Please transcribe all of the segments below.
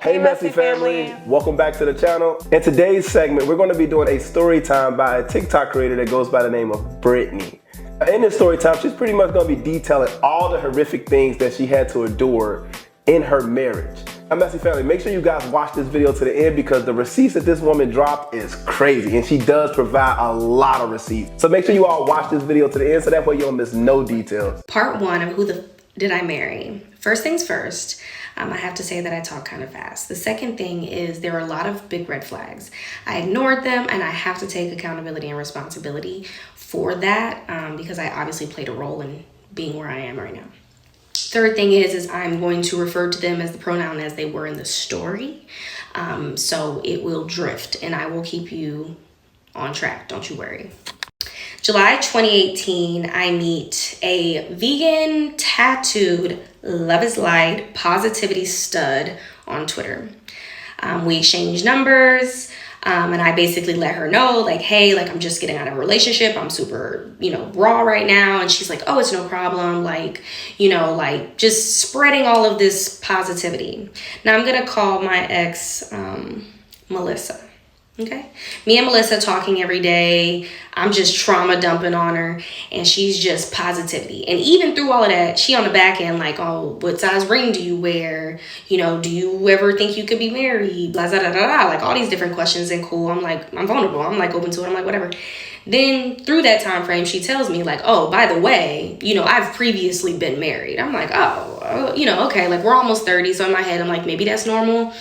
Hey Messy family, welcome back to the channel. In today's segment, we're going to be doing a story time by a TikTok creator that goes by the name of Brittany. In this story time, she's pretty much going to be detailing all the horrific things that she had to endure in her marriage. Now Messy family, make sure you guys watch this video to the end because the receipts that this woman dropped is crazy and she does provide a lot of receipts. So make sure you all watch this video to the end so that way you don't miss no details. Part one of did I marry? First things first, I have to say that I talk kind of fast. The second thing is there are a lot of big red flags. I ignored them and I have to take accountability and responsibility for that because I obviously played a role in being where I am right now. Third thing is I'm going to refer to them as the pronoun as they were in the story. So it will drift and I will keep you on track, don't you worry. July 2018, I meet a vegan, tattooed, love is light, positivity stud on Twitter. We exchange numbers, and I basically let her know, like, hey, like, I'm just getting out of a relationship. I'm super, raw right now. And she's like, oh, it's no problem. Like, just spreading all of this positivity. Now I'm going to call my ex, Melissa. Okay. Me and Melissa talking every day. I'm just trauma dumping on her and she's just positivity. And even through all of that, she on the back end like, oh, what size ring do you wear? Do you ever think you could be married? Blah, blah, blah, blah. Like all these different questions and cool. I'm like, I'm vulnerable. I'm like open to it. I'm like, whatever. Then through that time frame, she tells me like, oh, by the way, I've previously been married. I'm like, okay. Like we're almost 30. So in my head, I'm like, maybe that's normal.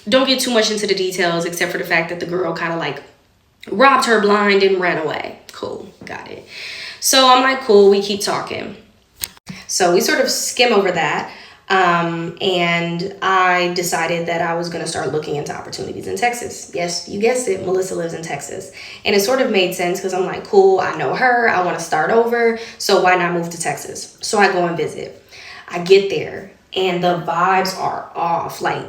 Don't get too much into the details except for the fact that the girl kind of like robbed her blind and ran away. Cool. Got it. So I'm like, cool. We keep talking. So we sort of skim over that. And I decided that I was going to start looking into opportunities in Texas. Yes, you guessed it. Melissa lives in Texas. And it sort of made sense because I'm like, cool. I know her. I want to start over. So why not move to Texas? So I go and visit. I get there and the vibes are off. Like,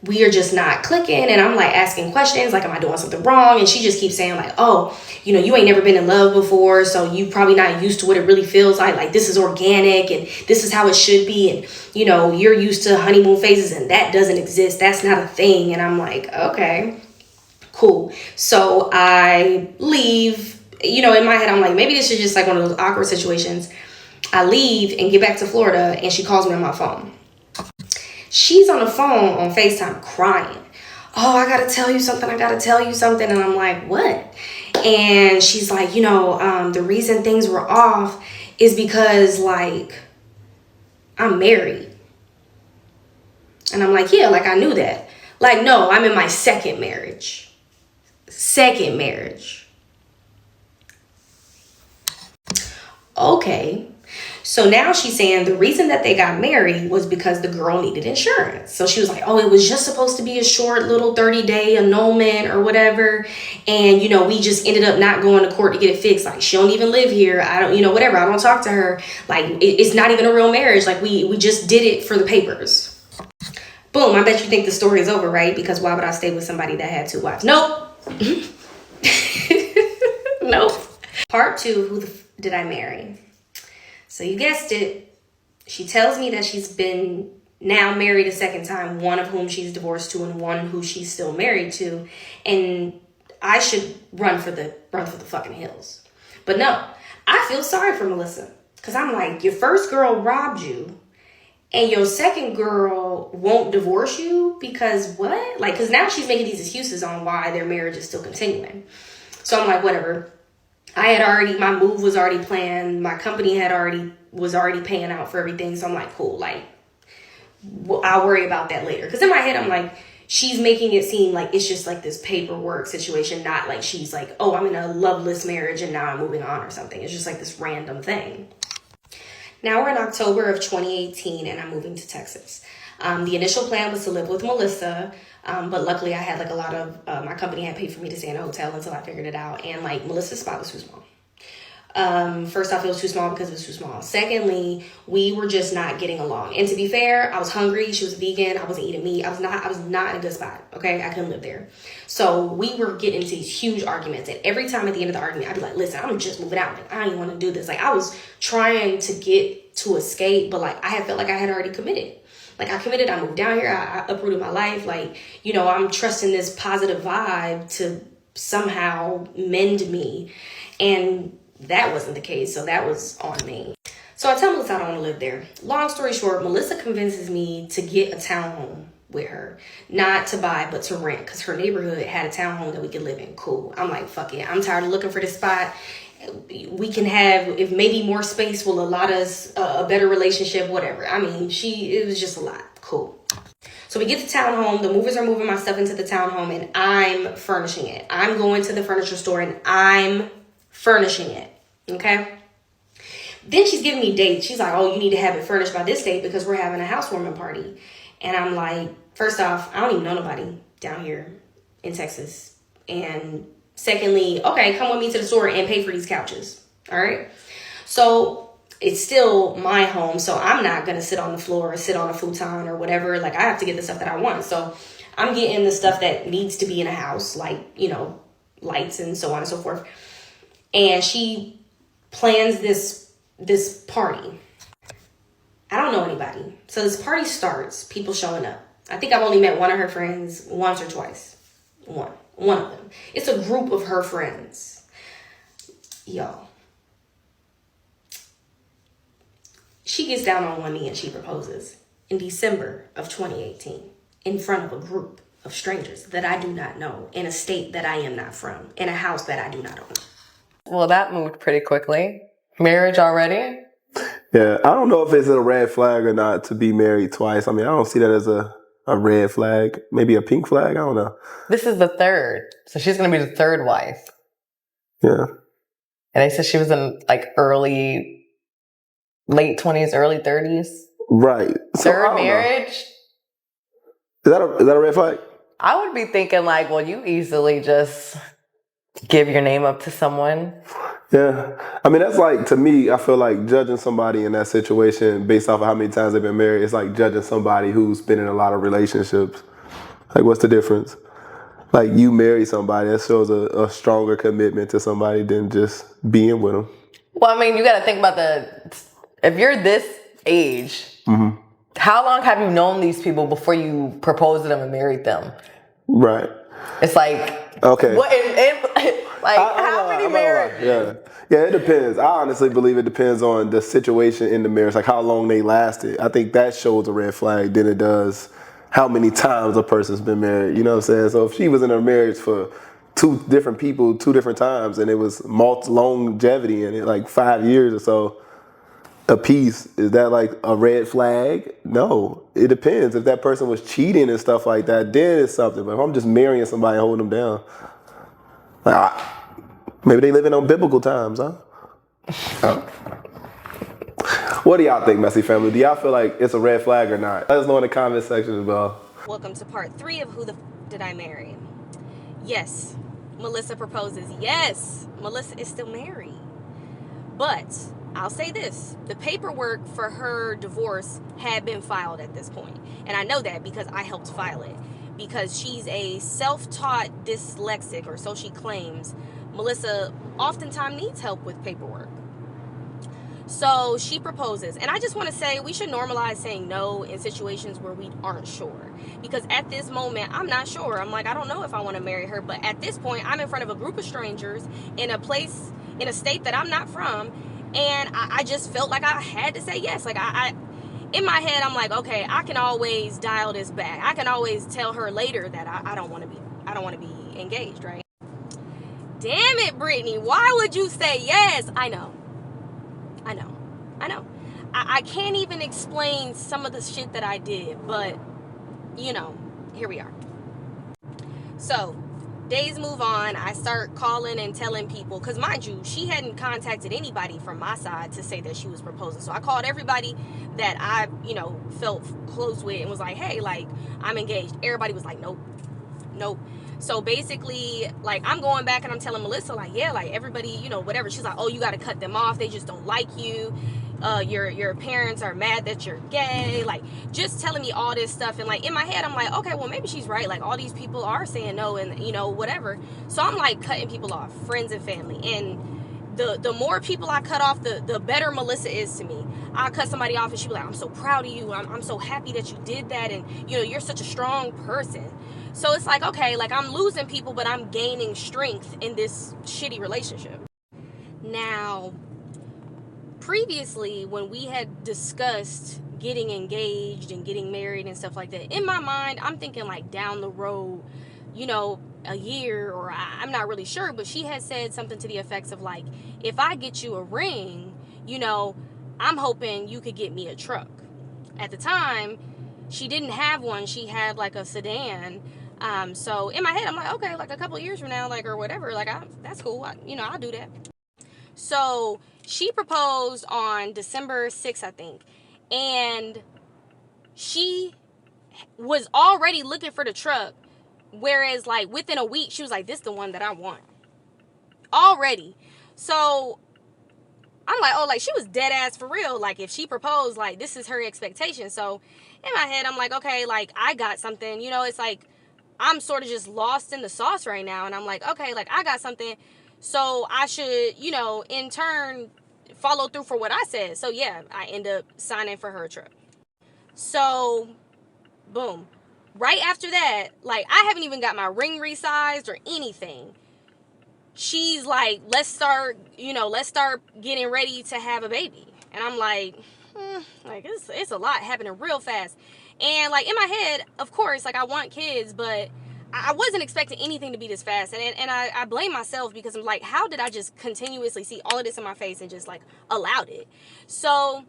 we are just not clicking. And I'm like asking questions like, am I doing something wrong? And she just keeps saying like, oh, you ain't never been in love before. So you probably not used to what it really feels like. Like this is organic and this is how it should be. And, you're used to honeymoon phases and that doesn't exist. That's not a thing. And I'm like, okay, cool. So I leave, in my head, I'm like, maybe this is just like one of those awkward situations. I leave and get back to Florida and she calls me on my phone. She's on the phone on FaceTime crying. Oh, I got to tell you something. And I'm like, what? And she's like, the reason things were off is because like I'm married. And I'm like, yeah, like I knew that. Like, no, I'm in my second marriage. Okay. So now she's saying the reason that they got married was because the girl needed insurance. So she was like, oh, it was just supposed to be a short little 30-day annulment or whatever. And, we just ended up not going to court to get it fixed. Like, she don't even live here. I don't, whatever. I don't talk to her. Like, it's not even a real marriage. Like, we just did it for the papers. Boom. I bet you think the story is over, right? Because why would I stay with somebody that had 2 wives? Nope. Nope. Part 2, who did I marry? So you guessed it, she tells me that she's been now married a second time, one of whom she's divorced to and one who she's still married to. And I should run for the fucking hills. But no, I feel sorry for Melissa. Because I'm like, your first girl robbed you and your second girl won't divorce you because what? Like, because now she's making these excuses on why their marriage is still continuing. So I'm like, whatever. My move was already planned. My company was already paying out for everything. So I'm like, cool, like, I'll worry about that later. Because in my head, I'm like, she's making it seem like it's just like this paperwork situation, not like she's like, oh, I'm in a loveless marriage and now I'm moving on or something. It's just like this random thing. Now we're in October of 2018 and I'm moving to Texas. The initial plan was to live with Melissa. But luckily I had like a lot of, my company had paid for me to stay in a hotel until I figured it out. And like Melissa's spot was too small. First off, it was too small because it was too small. Secondly, we were just not getting along. And to be fair, I was hungry. She was vegan. I wasn't eating meat. I was not in a good spot. Okay. I couldn't live there. So we were getting into these huge arguments. And every time at the end of the argument, I'd be like, listen, I'm just moving out. Like, I didn't want to do this. Like I was trying to get to escape, but like I had felt like I had already committed. Like, I committed, I moved down here, I uprooted my life. Like, you know, I'm trusting this positive vibe to somehow mend me. And that wasn't the case. So that was on me. So I tell Melissa I don't want to live there. Long story short, Melissa convinces me to get a townhome with her. Not to buy, but to rent. Because her neighborhood had a townhome that we could live in. Cool. I'm like, fuck it. I'm tired of looking for this spot. We can have, if maybe more space will allot us a better relationship, whatever. I mean, it was just a lot. Cool. So we get the townhome. The movers are moving my stuff into the townhome, and I'm furnishing it. I'm going to the furniture store, and I'm furnishing it. Okay? Then she's giving me dates. She's like, oh, you need to have it furnished by this date because we're having a housewarming party. And I'm like, first off, I don't even know nobody down here in Texas. And secondly, okay, come with me to the store and pay for these couches. All right. So it's still my home. So I'm not going to sit on the floor or sit on a futon or whatever. Like, I have to get the stuff that I want. So I'm getting the stuff that needs to be in a house, like, you know, lights and so on and so forth. And she plans this party. I don't know anybody. So this party starts, people showing up. I think I've only met one of her friends once or twice. One of them. It's a group of her friends. Y'all. She gets down on one knee and she proposes in December of 2018 in front of a group of strangers that I do not know, in a state that I am not from, in a house that I do not own. Well, that moved pretty quickly. Marriage already? Yeah, I don't know if it's a red flag or not to be married twice. I mean, I don't see that as a red flag. Maybe a pink flag. I don't know. This is the third. So she's going to be the third wife. Yeah. And they said she was in like late 20s, early 30s. Right. So, third marriage? Is that a red flag? I would be thinking like, well, you easily just give your name up to someone. Yeah. I mean, that's like, to me, I feel like judging somebody in that situation based off of how many times they've been married, it's like judging somebody who's been in a lot of relationships. Like, what's the difference? Like, you marry somebody, that shows a stronger commitment to somebody than just being with them. Well, I mean, you got to think about if you're this age, mm-hmm. How long have you known these people before you proposed to them and married them? Right. It's like, okay. How many marriages? Yeah, it depends. I honestly believe it depends on the situation in the marriage, like how long they lasted. I think that shows a red flag than it does how many times a person's been married. You know what I'm saying? So if she was in a marriage for two different people, 2 different times, and it was longevity in it, like 5 years or so a piece, is that like a red flag? No, it depends. If that person was cheating and stuff like that, then it's something. But if I'm just marrying somebody and holding them down, like, maybe they living on biblical times, huh? What do y'all think, Messy Family? Do y'all feel like it's a red flag or not? Let us know in the comment section as well. Welcome to part 3 of Who the Did I Marry? Yes, Melissa proposes. Yes, Melissa is still married. But I'll say this, the paperwork for her divorce had been filed at this point. And I know that because I helped file it. Because she's a self-taught dyslexic, or so she claims. Melissa oftentimes needs help with paperwork. So she proposes. And I just want to say we should normalize saying no in situations where we aren't sure. Because at this moment, I'm not sure. I'm like, I don't know if I want to marry her. But at this point, I'm in front of a group of strangers in a place, in a state that I'm not from. And I just felt like I had to say yes. Like, I in my head, I'm like, okay, I can always dial this back. I can always tell her later that I don't want to be engaged, right? Damn it, Brittany. Why would you say yes? I know. I can't even explain some of the shit that I did, but, you know, here we are. So, days move on. I start calling and telling people, because mind you, she hadn't contacted anybody from my side to say that she was proposing. So I called everybody that I, felt close with and was like, hey, like, I'm engaged. Everybody was like, nope. So basically, like, I'm going back and I'm telling Melissa, like, yeah, like, everybody, whatever. She's like, oh, you got to cut them off. They just don't like you. Your parents are mad that you're gay. Like, just telling me all this stuff. And, like, in my head, I'm like, okay, well, maybe she's right. Like, all these people are saying no and, whatever. So I'm, like, cutting people off, friends and family. And the more people I cut off, the better Melissa is to me. I'll cut somebody off and she'll be like, I'm so proud of you. I'm so happy that you did that. And, you know, you're such a strong person. So it's like, okay, like I'm losing people, but I'm gaining strength in this shitty relationship. Now, previously, when we had discussed getting engaged and getting married and stuff like that, in my mind, I'm thinking like down the road, you know, a year, or I'm not really sure, but she had said something to the effects of like, if I get you a ring, you know, I'm hoping you could get me a truck. At the time, she didn't have one. She had like a sedan. So in my head, I'm like, okay, like a couple of years from now, like, or whatever, like, that's cool. I'll do that. So she proposed on December 6th, I think. And she was already looking for the truck. Whereas, like, within a week, she was like, this is the one that I want. Already. So I'm like, oh, like, she was dead ass for real. Like, if she proposed, like, this is her expectation. So in my head, I'm like, okay, like, I got something. You know, it's like, I'm sort of just lost in the sauce right now. And I'm like, okay, like, I got something. So I should, you know, in turn, follow through for what I said. So yeah, I end up signing for her trip. So, boom. Right after that, like, I haven't even got my ring resized or anything. She's like, let's start getting ready to have a baby. And I'm like, like, it's a lot happening real fast. And like in my head, of course, like I want kids, but I wasn't expecting anything to be this fast. And I blame myself because I'm like, how did I just continuously see all of this in my face and just like allowed it? So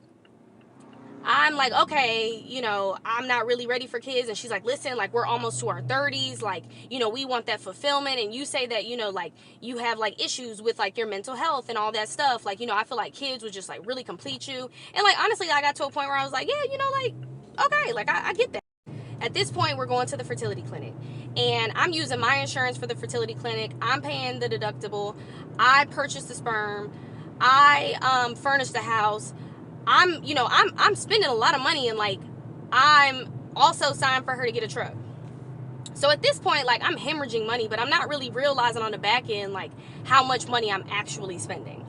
I'm like, okay, you know, I'm not really ready for kids. And she's like, listen, like, we're almost to our 30s. Like, you know, we want that fulfillment. And you say that, you know, like, you have, like, issues with, like, your mental health and all that stuff. Like, you know, I feel like kids would just, like, really complete you. And, like, honestly, I got to a point where I was like, yeah, you know, like, okay, like, I get that. At this point, we're going to the fertility clinic. And I'm using my insurance for the fertility clinic. I'm paying the deductible. I purchased the sperm. I furnished the house. I'm spending a lot of money, and like I'm also signed for her to get a truck. So at this point, like, I'm hemorrhaging money, but I'm not really realizing on the back end like how much money I'm actually spending.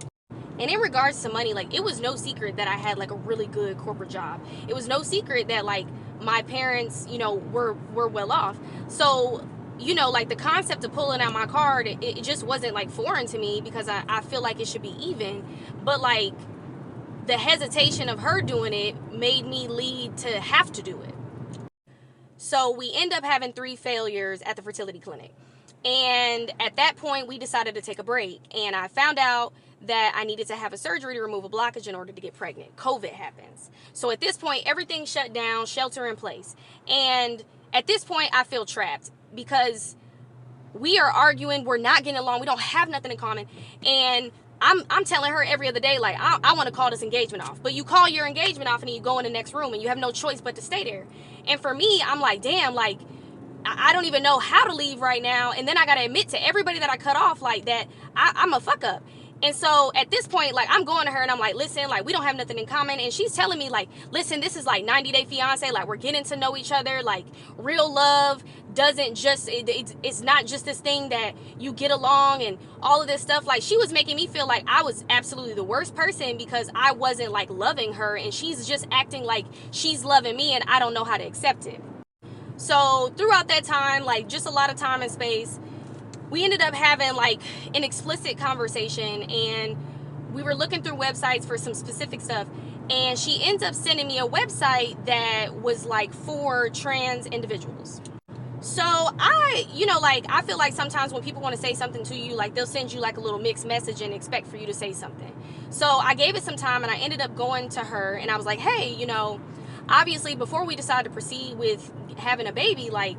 And in regards to money, like, it was no secret that I had like a really good corporate job. It was no secret that like my parents, you know, were well off. So, you know, like the concept of pulling out my card, it just wasn't like foreign to me because I feel like it should be even. But like the hesitation of her doing it made me lead to have to do it. So we end up having 3 failures at the fertility clinic. And at that point, we decided to take a break. And I found out that I needed to have a surgery to remove a blockage in order to get pregnant. COVID happens. So at this point, everything shut down, shelter in place. And at this point, I feel trapped because we are arguing, we're not getting along, we don't have nothing in common. And I'm telling her every other day, like, I want to call this engagement off. But you call your engagement off and then you go in the next room and you have no choice but to stay there. And for me, I'm like, damn, like, I don't even know how to leave right now. And then I got to admit to everybody that I cut off, like, that I'm a fuck up. And so at this point, like, I'm going to her and I'm like, listen, like, we don't have nothing in common. And she's telling me, like, listen, this is like 90 Day Fiance. Like, we're getting to know each other. Like, real love doesn't just, it's not just this thing that you get along and all of this stuff. Like, she was making me feel like I was absolutely the worst person because I wasn't, like, loving her. And she's just acting like she's loving me and I don't know how to accept it. So throughout that time, like, just a lot of time and space, we ended up having like an explicit conversation, and we were looking through websites for some specific stuff, and she ends up sending me a website that was like for trans individuals. So I feel like sometimes when people want to say something to you, like, they'll send you like a little mixed message and expect for you to say something. So I gave it some time and I ended up going to her and I was like, hey, you know, obviously before we decided to proceed with having a baby, like,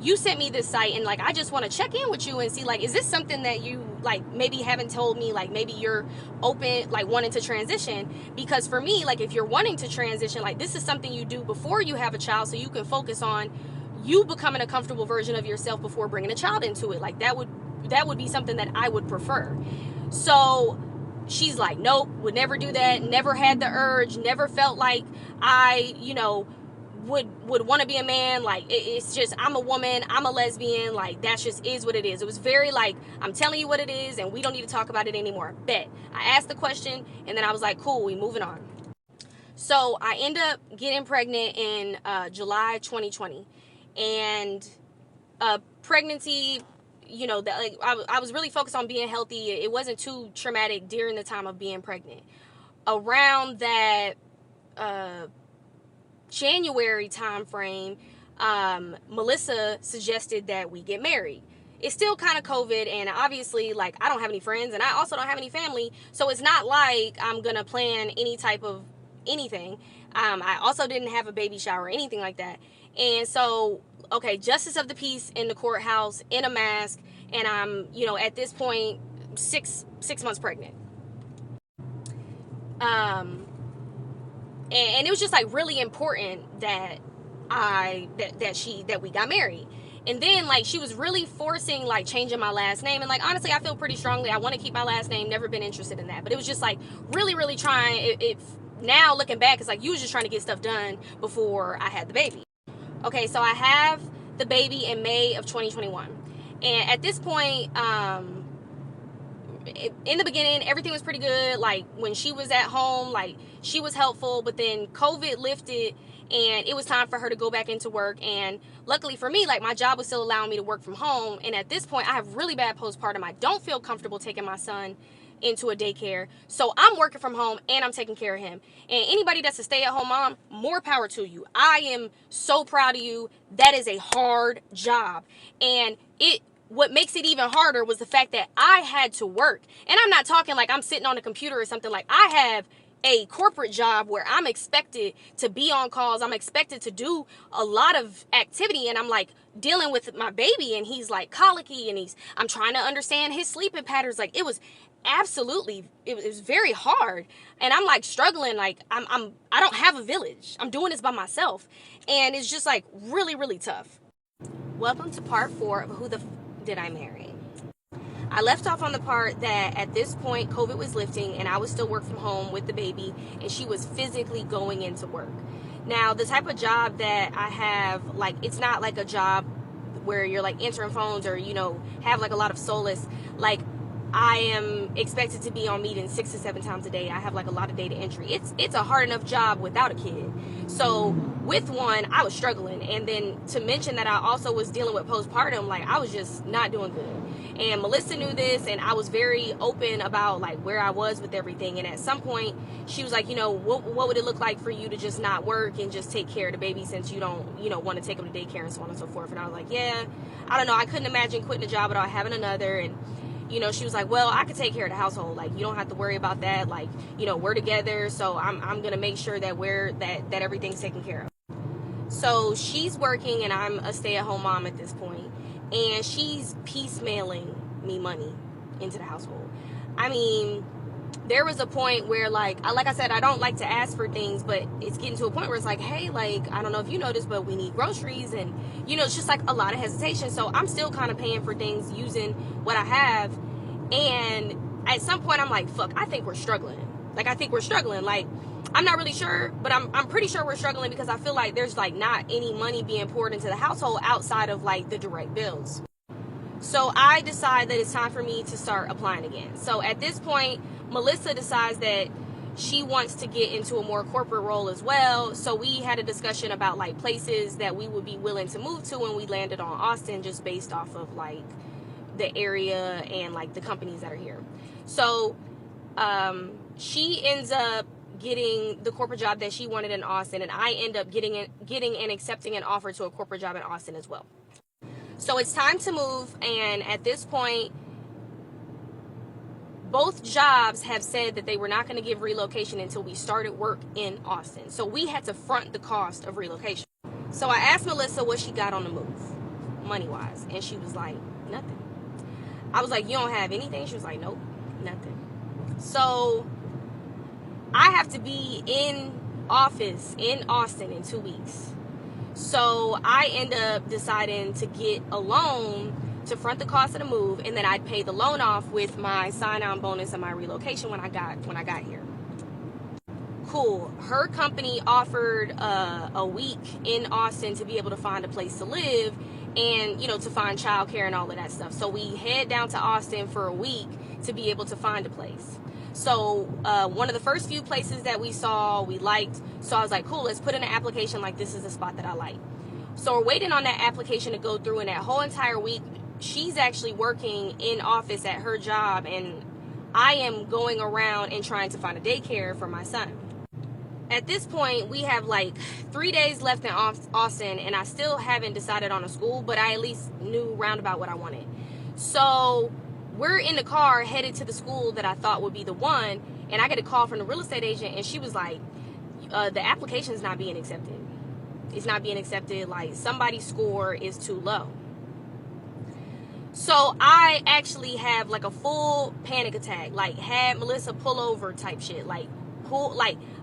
you sent me this site and like I just want to check in with you and see, like, is this something that you like maybe haven't told me, like maybe you're open, like wanting to transition? Because for me, like, if you're wanting to transition, like, this is something you do before you have a child so you can focus on you becoming a comfortable version of yourself before bringing a child into it. Like, that would be something that I would prefer. So she's like, nope, would never do that, never had the urge, never felt like I, you know, would want to be a man. Like, it's just, I'm a woman, I'm a lesbian, like, that just is what it is. It was very like, I'm telling you what it is and we don't need to talk about it anymore. Bet. I asked the question and then I was like, cool, we moving on. So I end up getting pregnant in July 2020, and pregnancy, you know, that like I was really focused on being healthy. It wasn't too traumatic during the time of being pregnant. Around that January time frame, Melissa suggested that we get married. It's still kind of COVID, and obviously, like, I don't have any friends, and I also don't have any family, so it's not like I'm gonna plan any type of anything. I also didn't have a baby shower or anything like that. And so, okay, justice of the peace in the courthouse in a mask, and I'm, you know, at this point, six months pregnant. And it was just like really important that we got married. And then like she was really forcing like changing my last name, and like honestly I feel pretty strongly I want to keep my last name, never been interested in that, but it was just like really trying it now looking back, it's like you was just trying to get stuff done before I had the baby. Okay, so I have the baby in May of 2021, and at this point in the beginning everything was pretty good. Like when she was at home, like she was helpful, but then COVID lifted and it was time for her to go back into work. And luckily for me, like my job was still allowing me to work from home, and at this point I have really bad postpartum. I don't feel comfortable taking my son into a daycare, so I'm working from home and I'm taking care of him. And anybody that's a stay-at-home mom, more power to you. I am so proud of you. That is a hard job, and what makes it even harder was the fact that I had to work. And I'm not talking like I'm sitting on a computer or something. Like I have a corporate job where I'm expected to be on calls. I'm expected to do a lot of activity, and I'm like dealing with my baby, and he's like colicky, and I'm trying to understand his sleeping patterns. Like it was very hard, and I'm like struggling. Like I don't have a village. I'm doing this by myself, and it's just like really tough. Welcome to part 4 of Who the Did I Marry? I left off on the part that at this point COVID was lifting and I was still work from home with the baby, and she was physically going into work. Now the type of job that I have, like it's not like a job where you're like answering phones or, you know, have like a lot of solace. Like I am expected to be on meetings 6 to 7 times a day. I have like a lot of data entry. It's a hard enough job without a kid. So with one, I was struggling. And then to mention that I also was dealing with postpartum, like I was just not doing good. And Melissa knew this, and I was very open about like where I was with everything. And at some point she was like, you know, what would it look like for you to just not work and just take care of the baby, since you don't, you know, want to take him to daycare and so on and so forth. And I was like, yeah, I don't know. I couldn't imagine quitting a job without having another. And you know, she was like, well, I could take care of the household. Like, you don't have to worry about that. Like, you know, we're together, so I'm going to make sure that that everything's taken care of. So she's working and I'm a stay-at-home mom at this point, and she's piecemealing me money into the household. I mean, there was a point where like I said, I don't like to ask for things, but it's getting to a point where it's like, hey, like, I don't know if you noticed, but we need groceries, and you know, it's just like a lot of hesitation. So I'm still kind of paying for things using what I have. And at some point I'm like, fuck, I think we're struggling. Like I'm not really sure, but I'm pretty sure we're struggling, because I feel like there's like not any money being poured into the household outside of like the direct bills. So I decide that it's time for me to start applying again. So at this point, Melissa decides that she wants to get into a more corporate role as well. So we had a discussion about like places that we would be willing to move to, and we landed on Austin just based off of like the area and like the companies that are here. So she ends up getting the corporate job that she wanted in Austin, and I end up getting and accepting an offer to a corporate job in Austin as well. So it's time to move, and at this point both jobs have said that they were not going to give relocation until we started work in Austin. So we had to front the cost of relocation. So I asked Melissa what she got on the move, money-wise, and she was like, nothing. I was like, you don't have anything? She was like, nope, nothing. So I have to be in office in Austin in 2 weeks. So I end up deciding to get a loan to front the cost of the move, and then I'd pay the loan off with my sign-on bonus and my relocation when I got here. Cool. Her company offered a week in Austin to be able to find a place to live, and, you know, to find childcare and all of that stuff. So we head down to Austin for a week to be able to find a place. So one of the first few places that we saw, we liked. So I was like, cool, let's put in an application like this is a spot that I like. So we're waiting on that application to go through, and that whole entire week, she's actually working in office at her job, and I am going around and trying to find a daycare for my son. At this point, we have like 3 days left in Austin, and I still haven't decided on a school, but I at least knew roundabout what I wanted. So we're in the car headed to the school that I thought would be the one, and I get a call from the real estate agent, and she was like, the application is not being accepted. It's not being accepted. Like, somebody's score is too low. So I actually have like a full panic attack, like had Melissa pull over type shit, like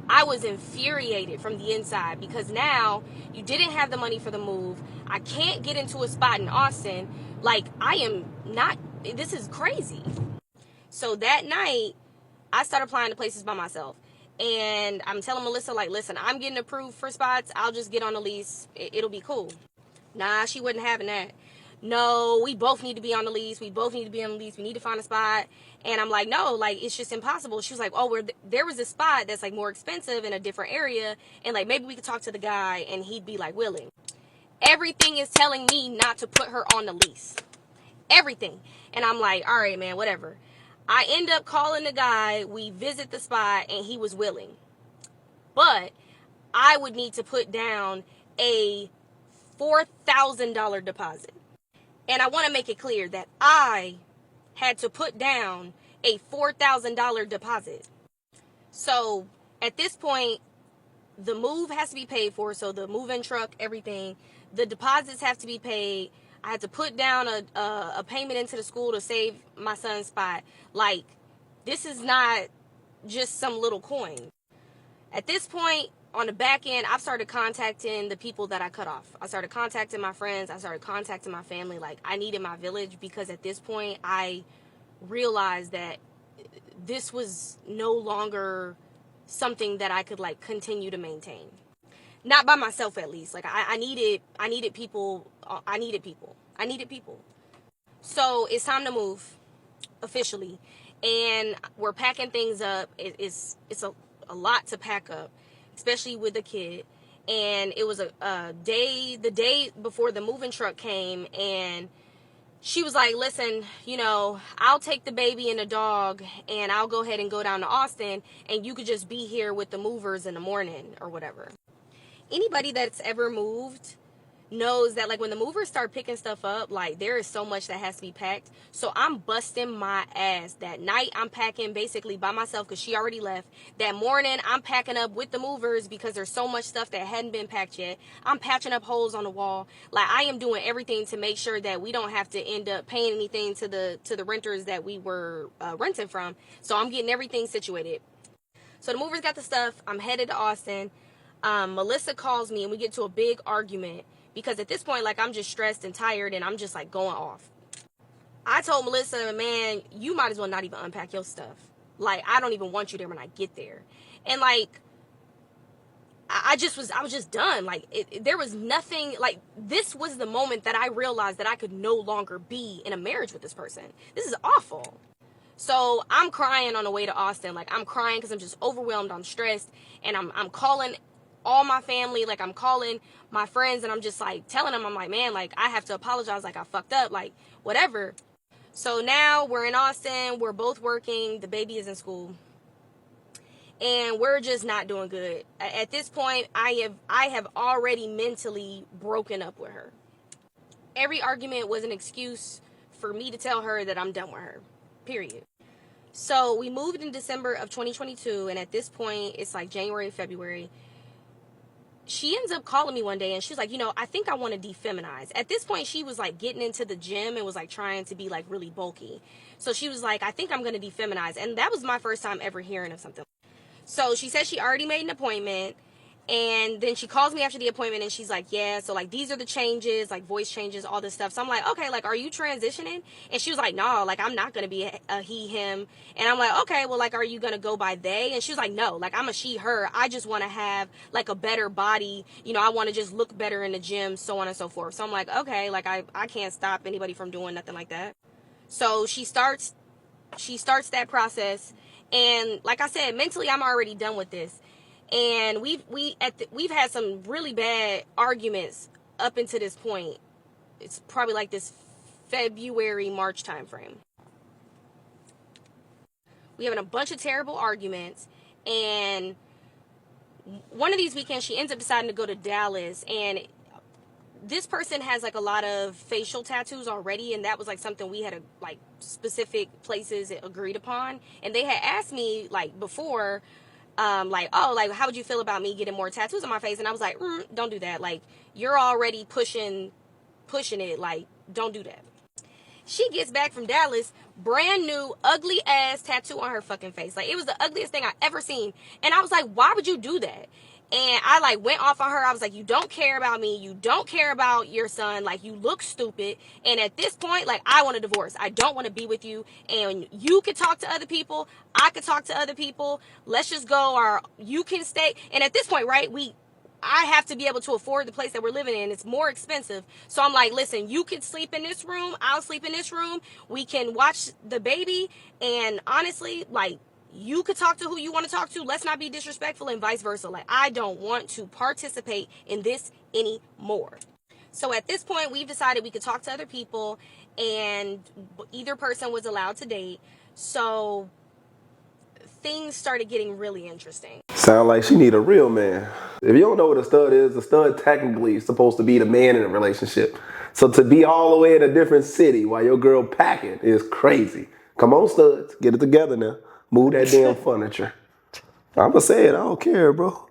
I was infuriated from the inside, because now you didn't have the money for the move. I can't get into a spot in Austin. Like, I am not, this is crazy. So that night, I started applying to places by myself. And I'm telling Melissa, like, listen, I'm getting approved for spots. I'll just get on the lease. It'll be cool. Nah, she wasn't having that. No, we both need to be on the lease. We both need to be on the lease. We need to find a spot. And I'm like, no, like, it's just impossible. She was like, oh, there was a spot that's like more expensive in a different area, and like maybe we could talk to the guy and he'd be like willing. Everything is telling me not to put her on the lease. Everything. And I'm like, all right, man, whatever. I end up calling the guy. We visit the spot, and he was willing. But I would need to put down a $4,000 deposit. And I want to make it clear that I had to put down a $4,000 deposit. So at this point, the move has to be paid for. So the move-in truck, everything, the deposits have to be paid. I had to put down a payment into the school to save my son's spot. Like, this is not just some little coin. At this point, on the back end, I've started contacting the people that I cut off. I started contacting my friends. I started contacting my family. Like, I needed my village, because at this point, I realized that this was no longer something that I could, like, continue to maintain. Not by myself, at least. Like, I needed people. I needed people. So it's time to move officially, and we're packing things up. It's a lot to pack up, especially with the kid. And it was the day before the moving truck came, and she was like, listen, I'll take the baby and the dog, and I'll go ahead and go down to Austin, and you could just be here with the movers in the morning or whatever. Anybody that's ever moved knows that, like, when the movers start picking stuff up, like, there is so much that has to be packed. So I'm busting my ass. That night, I'm packing basically by myself because she already left. That morning, I'm packing up with the movers because there's so much stuff that hadn't been packed yet. I'm patching up holes on the wall. Like, I am doing everything to make sure that we don't have to end up paying anything to the renters that we were renting from. So I'm getting everything situated. So the movers got the stuff. I'm headed to Austin. Melissa calls me, and we get to a big argument. Because at this point, like, I'm just stressed and tired, and I'm just, like, going off. I told Melissa, man, you might as well not even unpack your stuff. Like, I don't even want you there when I get there. And, like, I was just done. Like, there was nothing, like, this was the moment that I realized that I could no longer be in a marriage with this person. This is awful. So I'm crying on the way to Austin. Like, I'm crying because I'm just overwhelmed. I'm stressed. And I'm calling all my family. Like, I'm calling my friends, and I'm just, like, telling them, I'm like, man, like, I have to apologize. Like, I fucked up. Like, whatever. So now we're in Austin. We're both working. The baby is in school. And we're just not doing good. At this point, I have already mentally broken up with her. Every argument was an excuse for me to tell her that I'm done with her. Period. So we moved in December of 2022, and at this point, it's like January, February. She ends up calling me one day, and she's like, I think I want to defeminize. At this point, she was, like, getting into the gym and was, like, trying to be, like, really bulky. So she was like, I think I'm going to defeminize. And that was my first time ever hearing of something. So she said she already made an appointment, and then she calls me after the appointment, and she's like, yeah, so, like, these are the changes, like, voice changes, all this stuff. So I'm like, okay, like, are you transitioning? And she was like, no, like, I'm not going to be a he, him. And I'm like, okay, well, like, are you going to go by they? And she was like, no, like, I'm a she, her. I just want to have, like, a better body. I want to just look better in the gym, so on and so forth. So I'm like, okay, like, I can't stop anybody from doing nothing like that. So she starts that process. And like I said, mentally, I'm already done with this. And we've had some really bad arguments up until this point. It's probably like this February, March timeframe. We having a bunch of terrible arguments, and one of these weekends she ends up deciding to go to Dallas, and this person has like a lot of facial tattoos already, and that was like something we had a like specific places agreed upon, and they had asked me like before, like, oh, like, how would you feel about me getting more tattoos on my face? And I was like, don't do that. Like, you're already pushing it. Like, don't do that. She gets back from Dallas, brand new, ugly ass tattoo on her fucking face. Like, it was the ugliest thing I ever seen. And I was like, why would you do that? And I like went off on her. I was like, you don't care about me. You don't care about your son. Like, you look stupid. And at this point, like, I want a divorce. I don't want to be with you. And you could talk to other people. I could talk to other people. Let's just go, or you can stay. And at this point, right, I have to be able to afford the place that we're living in. It's more expensive. So I'm like, listen, you can sleep in this room. I'll sleep in this room. We can watch the baby. And honestly, like, you could talk to who you want to talk to. Let's not be disrespectful, and vice versa. Like, I don't want to participate in this anymore. So at this point, we've decided we could talk to other people, and either person was allowed to date. So things started getting really interesting. Sound like she need a real man. If you don't know what a stud is, a stud technically is supposed to be the man in a relationship. So to be all the way in a different city while your girl packing is crazy. Come on, studs, get it together now. Move that damn furniture. I'ma say it, I don't care, bro.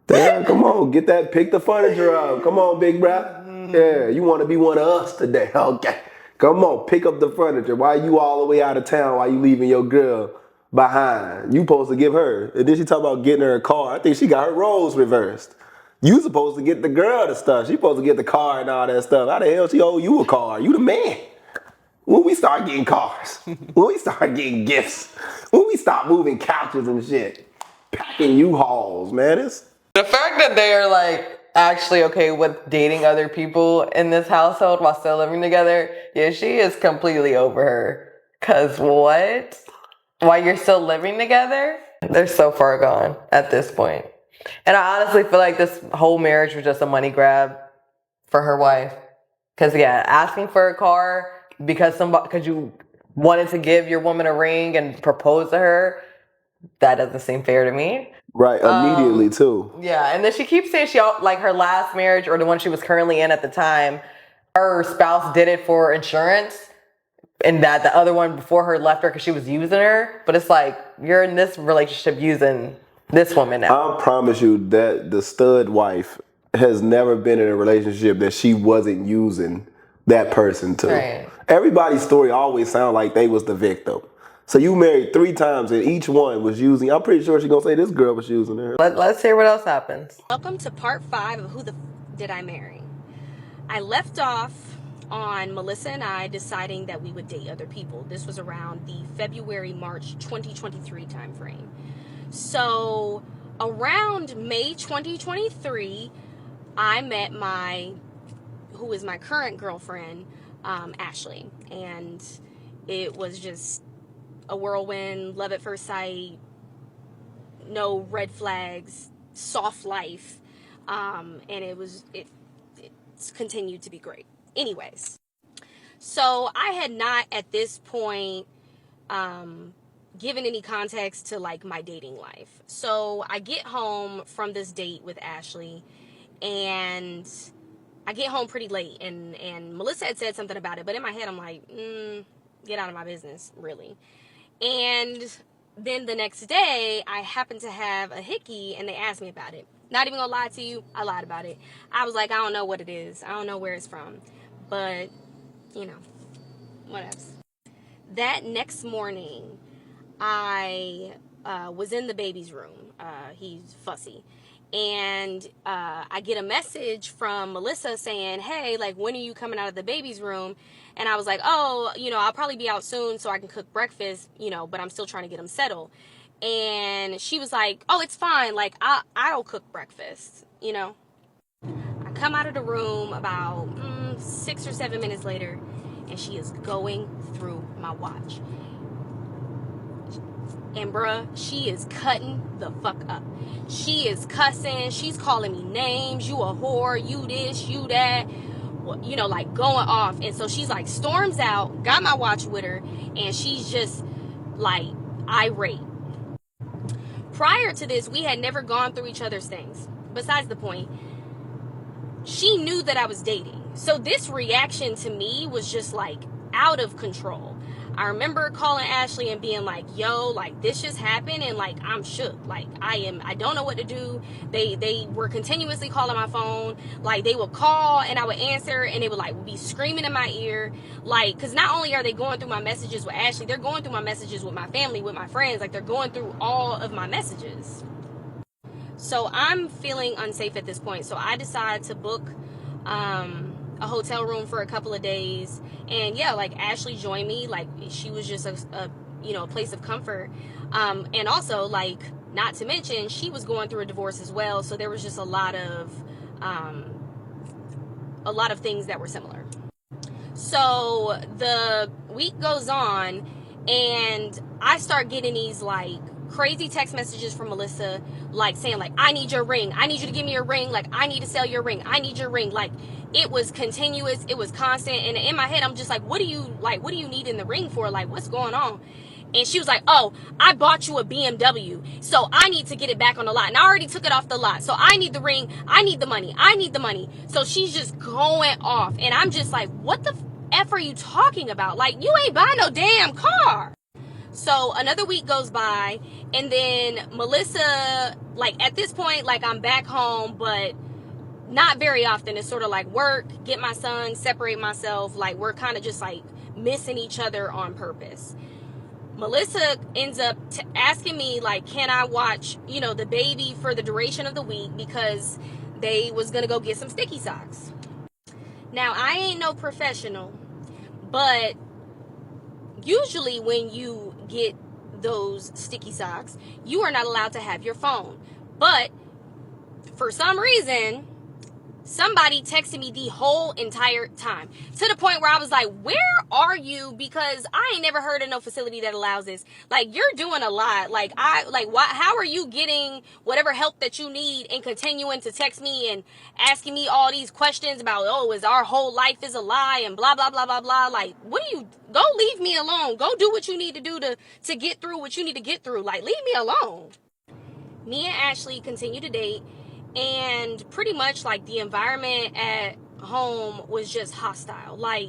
Damn, come on, pick the furniture up. Come on, big bro. Yeah, you want to be one of us today? Okay. Come on, pick up the furniture. Why you all the way out of town? Why you leaving your girl behind? You supposed to give her. And then she talk about getting her a car. I think she got her roles reversed. You supposed to get the girl the stuff. She supposed to get the car and all that stuff. How the hell she owe you a car? You the man. When we start getting cars, when we start getting gifts, when we stop moving couches and shit, packing U-Hauls, man, it's... The fact that they are like actually okay with dating other people in this household while still living together, yeah, she is completely over her. Cause what? While you're still living together? They're so far gone at this point. And I honestly feel like this whole marriage was just a money grab for her wife. Cause yeah, asking for a car because you wanted to give your woman a ring and propose to her, that doesn't seem fair to me. Right, immediately too. Yeah, and then she keeps saying like her last marriage or the one she was currently in at the time, her spouse did it for insurance, and that the other one before her left her because she was using her. But it's like, you're in this relationship using this woman now. I promise you that the stud wife has never been in a relationship that she wasn't using that person to. Right. Everybody's story always sound like they was the victim. So you married 3 times and each one was using. I'm pretty sure she's gonna say this girl was using her. Let's hear what else happens. Welcome to part 5 of Who the Did I Marry? I left off on Melissa and I deciding that we would date other people. This was around the February-March 2023 timeframe. So around May 2023, I met who is my current girlfriend, Ashley. And it was just a whirlwind, love at first sight, no red flags, soft life. And it's continued to be great. Anyways, so I had not at this point given any context to like my dating life. So I get home from this date with Ashley, and I get home pretty late, and Melissa had said something about it, but in my head I'm like, get out of my business, really. And then the next day, I happened to have a hickey, and they asked me about it. Not even gonna lie to you, I lied about it. I was like, I don't know what it is. I don't know where it's from. But, you know, what else? That next morning, I was in the baby's room. He's fussy. And I get a message from Melissa saying, hey, like, when are you coming out of the baby's room? And I was like, oh, I'll probably be out soon so I can cook breakfast, but I'm still trying to get him settled. And she was like, oh, it's fine. Like, I'll cook breakfast, I come out of the room about 6 or 7 minutes later, and she is going through my watch. And bruh, she is cutting the fuck up. She is cussing. She's calling me names. You a whore. You this, you that. You know, like going off. And so she's like storms out, got my watch with her, and she's just like irate. Prior to this, we had never gone through each other's things. Besides the point, she knew that I was dating. So this reaction to me was just like out of control. I remember calling Ashley and being like, yo, like this just happened and like I'm shook. Like I don't know what to do. They were continuously calling my phone. Like they would call and I would answer and they would like be screaming in my ear. Like, cause not only are they going through my messages with Ashley, they're going through my messages with my family, with my friends. Like they're going through all of my messages. So I'm feeling unsafe at this point. So I decided to book a hotel room for a couple of days. And yeah, like Ashley joined me. Like she was just a place of comfort. And also, like, not to mention, she was going through a divorce as well. So there was just a lot of things that were similar. So the week goes on and I start getting these like crazy text messages from Melissa, like saying like, I need your ring. I need you to give me your ring. Like, I need to sell your ring. I need your ring. Like, it was continuous. It was constant. And in my head, I'm just like, what do you need in the ring for? Like, what's going on? And she was like, oh, I bought you a BMW, so I need to get it back on the lot. And I already took it off the lot. So I need the ring. I need the money. I need the money. So she's just going off. And I'm just like, what the F are you talking about? Like, you ain't buying no damn car. So another week goes by, and then Melissa, like at this point, like I'm back home, but not very often. It's sort of like work, get my son, separate myself. Like we're kind of just like missing each other on purpose. Melissa ends up asking me like, can I watch, the baby for the duration of the week because they was going to go get some sticky socks. Now, I ain't no professional, but usually when you get those sticky socks, you are not allowed to have your phone. But for some reason, somebody texted me the whole entire time to the point where I was like, where are you? Because I ain't never heard of no facility that allows this. Like, you're doing a lot. Like, how are you getting whatever help that you need and continuing to text me and asking me all these questions about, oh, is our whole life is a lie and blah, blah, blah, blah, blah. Like, go leave me alone. Go do what you need to do to get through what you need to get through. Like, leave me alone. Me and Ashley continue to date. And pretty much like the environment at home was just hostile. Like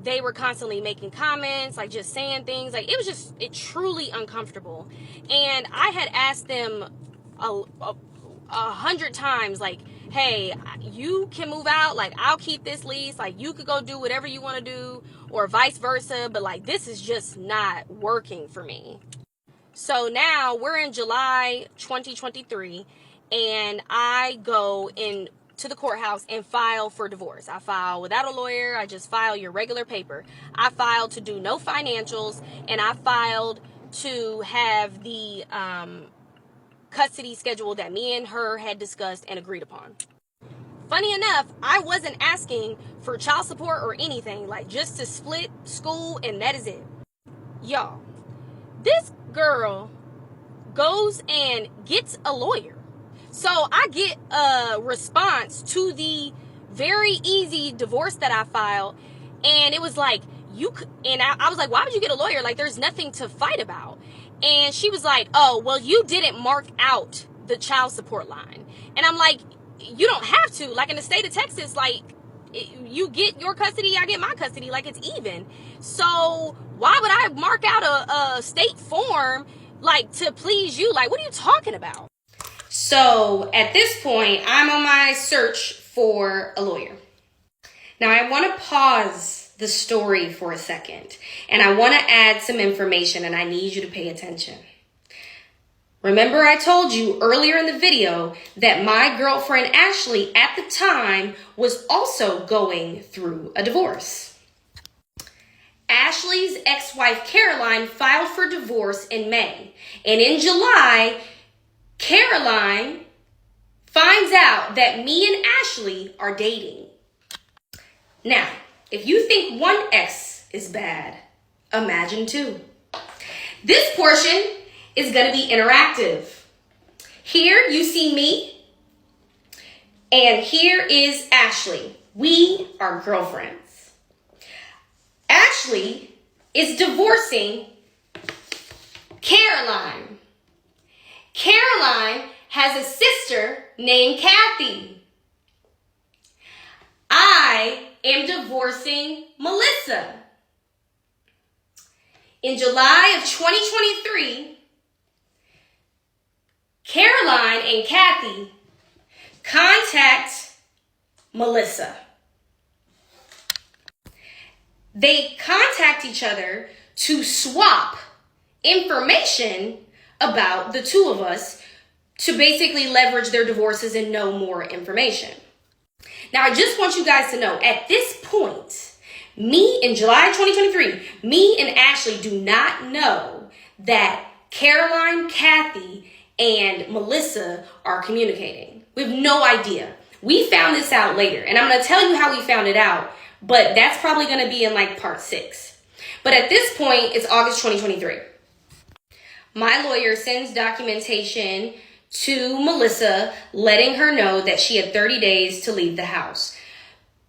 they were constantly making comments, like just saying things. Like it truly uncomfortable. And I had asked them a 100 times, like, hey, you can move out. Like I'll keep this lease. Like you could go do whatever you want to do or vice versa. But like this is just not working for me. So now we're in July 2023. And I go to the courthouse and file for divorce. I file without a lawyer. I just file your regular paper. I filed to do no financials, and I filed to have the custody schedule that me and her had discussed and agreed upon. Funny enough, I wasn't asking for child support or anything, like just to split school, and that is it. Y'all, this girl goes and gets a lawyer. So I get a response to the very easy divorce that I filed. And it was like, I was like, why would you get a lawyer? Like, there's nothing to fight about. And she was like, oh, well, you didn't mark out the child support line. And I'm like, you don't have to. Like, in the state of Texas, like, you get your custody, I get my custody. Like, it's even. So why would I mark out a state form, like, to please you? Like, what are you talking about? So at this point, I'm on my search for a lawyer. Now I want to pause the story for a second, and I want to add some information, and I need you to pay attention. Remember I told you earlier in the video that my girlfriend Ashley at the time was also going through a divorce. Ashley's ex-wife Caroline filed for divorce in May, and in July, Caroline finds out that me and Ashley are dating. Now, if you think one ex is bad, imagine two. This portion is going to be interactive. Here you see me, and here is Ashley. We are girlfriends. Ashley is divorcing Caroline. Caroline has a sister named Kathy. I am divorcing Melissa. In July of 2023, Caroline and Kathy contact Melissa. They contact each other to swap information about the two of us to basically leverage their divorces and know more information. Now, I just want you guys to know, at this point, me in July 2023, me and Ashley do not know that Caroline, Kathy, and Melissa are communicating. We have no idea. We found this out later, and I'm going to tell you how we found it out, but that's probably going to be in like part 6. But at this point, it's August 2023. My lawyer sends documentation to Melissa, letting her know that she had 30 days to leave the house.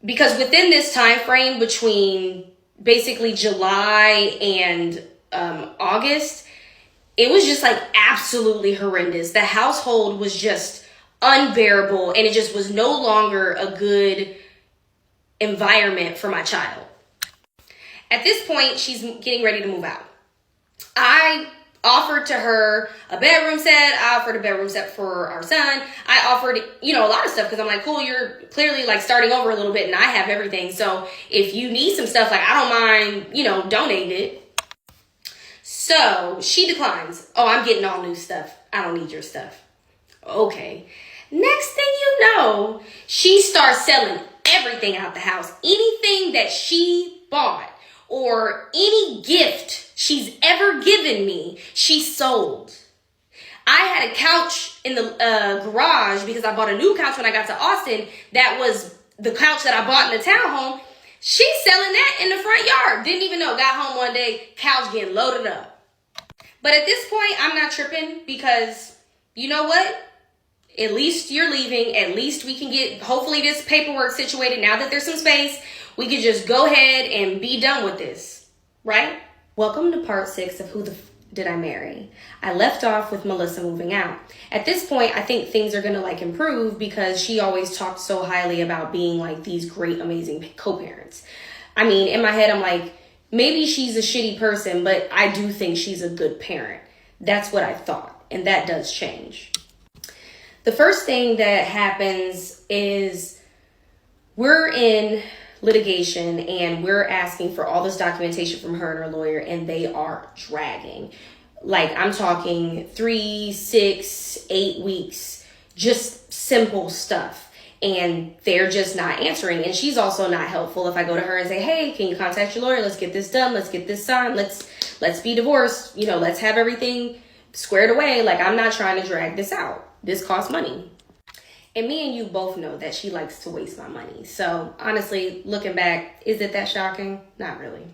Because within this time frame between basically July and August, it was just like absolutely horrendous. The household was just unbearable, and it just was no longer a good environment for my child. At this point, she's getting ready to move out. I offered to her a bedroom set. I offered a bedroom set for our son. I offered, a lot of stuff because I'm like, cool, you're clearly like starting over a little bit and I have everything. So if you need some stuff, like I don't mind, donating it. So she declines. Oh, I'm getting all new stuff. I don't need your stuff. Okay. Next thing you know, she starts selling everything out the house. Anything that she bought or any gift she's ever given me, she sold. I had a couch in the garage because I bought a new couch when I got to Austin. That was the couch that I bought in the townhome. She's selling that in the front yard. Didn't even know. Got home one day, couch getting loaded up. But at this point, I'm not tripping because you know what? At least you're leaving. At least we can get, hopefully, this paperwork situated. Now that there's some space, we could just go ahead and be done with this, right? Welcome to part 6 of Who the Did I Marry? I left off with Melissa moving out. At this point, I think things are gonna improve because she always talked so highly about being like these great, amazing co-parents. I mean, in my head, I'm like, maybe she's a shitty person, but I do think she's a good parent. That's what I thought, and that does change. The first thing that happens is we're in litigation and we're asking for all this documentation from her and her lawyer, and they are dragging. Like, I'm talking 3, 6, 8 weeks, just simple stuff. And they're just not answering. And she's also not helpful if I go to her and say, hey, can you contact your lawyer? Let's get this done. Let's get this signed. Let's be divorced. Let's have everything squared away. Like, I'm not trying to drag this out. This costs money. And me and you both know that she likes to waste my money. So honestly, looking back, is it that shocking? Not really.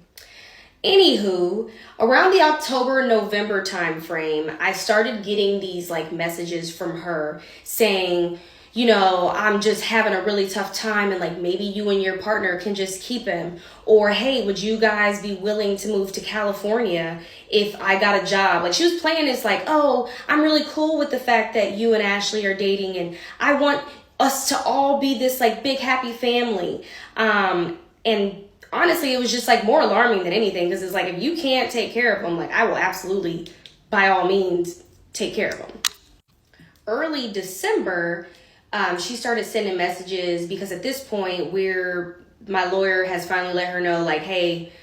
Anywho, around the October-November time frame, I started getting these messages from her saying, I'm just having a really tough time, and maybe you and your partner can just keep him. Or, hey, would you guys be willing to move to California if I got a job? She was playing this oh, I'm really cool with the fact that you and Ashley are dating, and I want us to all be this big happy family. And honestly, it was just more alarming than anything, because it's if you can't take care of them, I will absolutely, by all means, take care of them. Early December, she started sending messages because at this point my lawyer has finally let her know hey,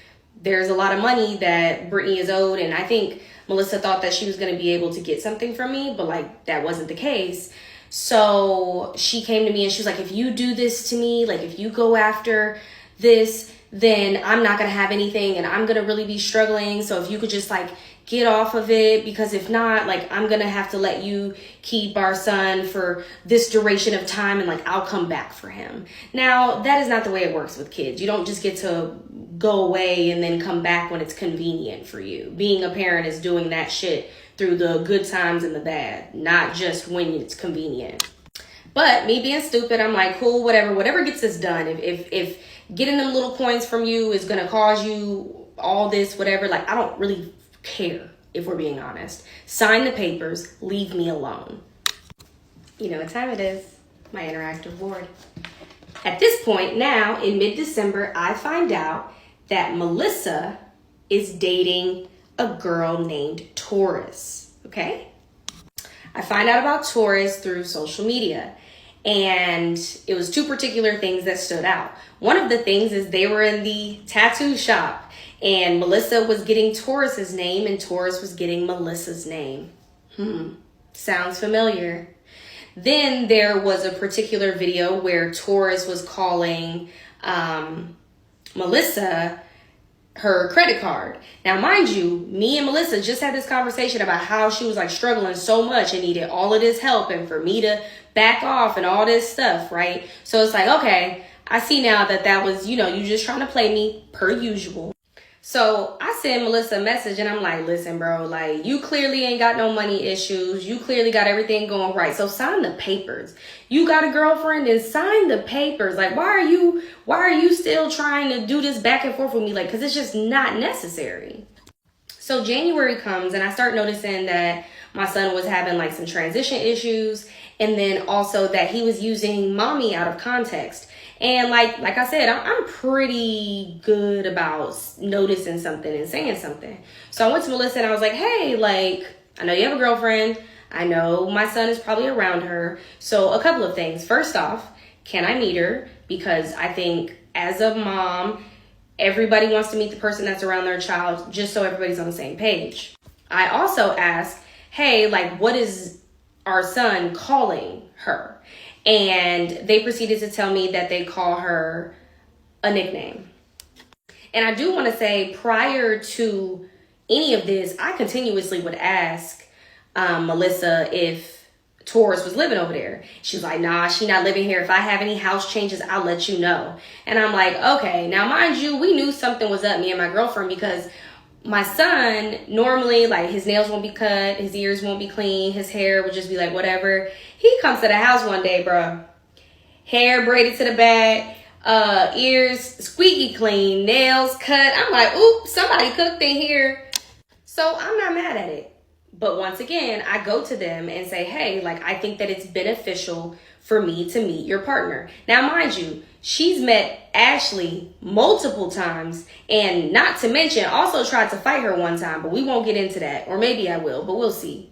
there's a lot of money that Brittany is owed. And I think Melissa thought that she was going to be able to get something from me, but that wasn't the case. So she came to me and she was if you do this to me, if you go after this, then I'm not going to have anything and I'm going to really be struggling. So if you could just like get off of it, because if not, like I'm going to have to let you keep our son for this duration of time and like I'll come back for him. Now, that is not the way it works with kids. You don't just get to go away and then come back when it's convenient for you. Being a parent is doing that shit through the good times and the bad, not just when it's convenient. But me being stupid, I'm like, cool, whatever gets this done. If getting them little coins from you is gonna cause you all this, whatever, like I don't really care, if we're being honest. Sign the papers, leave me alone. You know what time it is, my interactive board. At this point now, in mid-December, I find out that Melissa is dating a girl named Taurus, okay? I find out about Taurus through social media. And it was two particular things that stood out. One of the things is they were in the tattoo shop and Melissa was getting Taurus's name and Taurus was getting Melissa's name. Sounds familiar. Then there was a particular video where Taurus was calling Melissa her credit card. Now, mind you, me and Melissa just had this conversation about how she was like struggling so much and needed all of this help and for me to back off and all this stuff, right? So it's like, okay, I see now that was, you just trying to play me per usual. So I send Melissa a message and I'm like, listen, bro, like you clearly ain't got no money issues. You clearly got everything going right. So sign the papers. You got a girlfriend and sign the papers. Like, why are you still trying to do this back and forth with me? Like, cause it's just not necessary. So January comes and I start noticing that my son was having like some transition issues. And then also that he was using mommy out of context. And like I said, I'm pretty good about noticing something and saying something. So I went to Melissa and I was like, hey, like, I know you have a girlfriend. I know my son is probably around her. So a couple of things. First off, can I meet her? Because I think as a mom, everybody wants to meet the person that's around their child just so everybody's on the same page. I also asked, hey, like, what is our son calling her? And they proceeded to tell me that they call her a nickname. And I do want to say, prior to any of this, I continuously would ask Melissa if Taurus was living over there. She was like, nah, she not living here. If I have any house changes, I'll let you know. And I'm like, okay. Now, mind you, we knew something was up, me and my girlfriend, because my son, normally, like, his nails won't be cut, his ears won't be clean, his hair would just be like, whatever. He comes to the house one day, bro. Hair braided to the back, ears squeaky clean, nails cut. I'm like, oops, somebody cooked in here. So I'm not mad at it. But once again, I go to them and say, hey, like, I think that it's beneficial for me to meet your partner. Now, mind you, she's met Ashley multiple times, and not to mention also tried to fight her one time, but we won't get into that. Or maybe I will, but we'll see.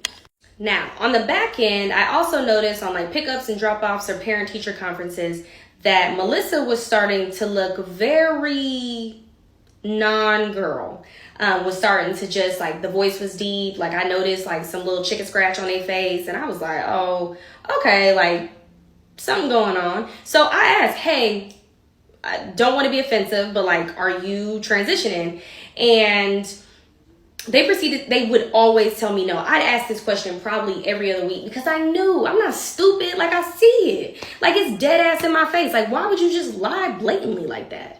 Now, on the back end, I also noticed on like pickups and drop-offs or parent-teacher conferences that Melissa was starting to look very non-girl. Was starting to just like, the voice was deep. Like I noticed like some little chicken scratch on their face, and I was like, oh, okay, like something going on. So I asked, hey, I don't want to be offensive, but like, are you transitioning? And they would always tell me no. I'd ask this question probably every other week because I knew, I'm not stupid. Like I see it. Like it's dead ass in my face. Like why would you just lie blatantly like that?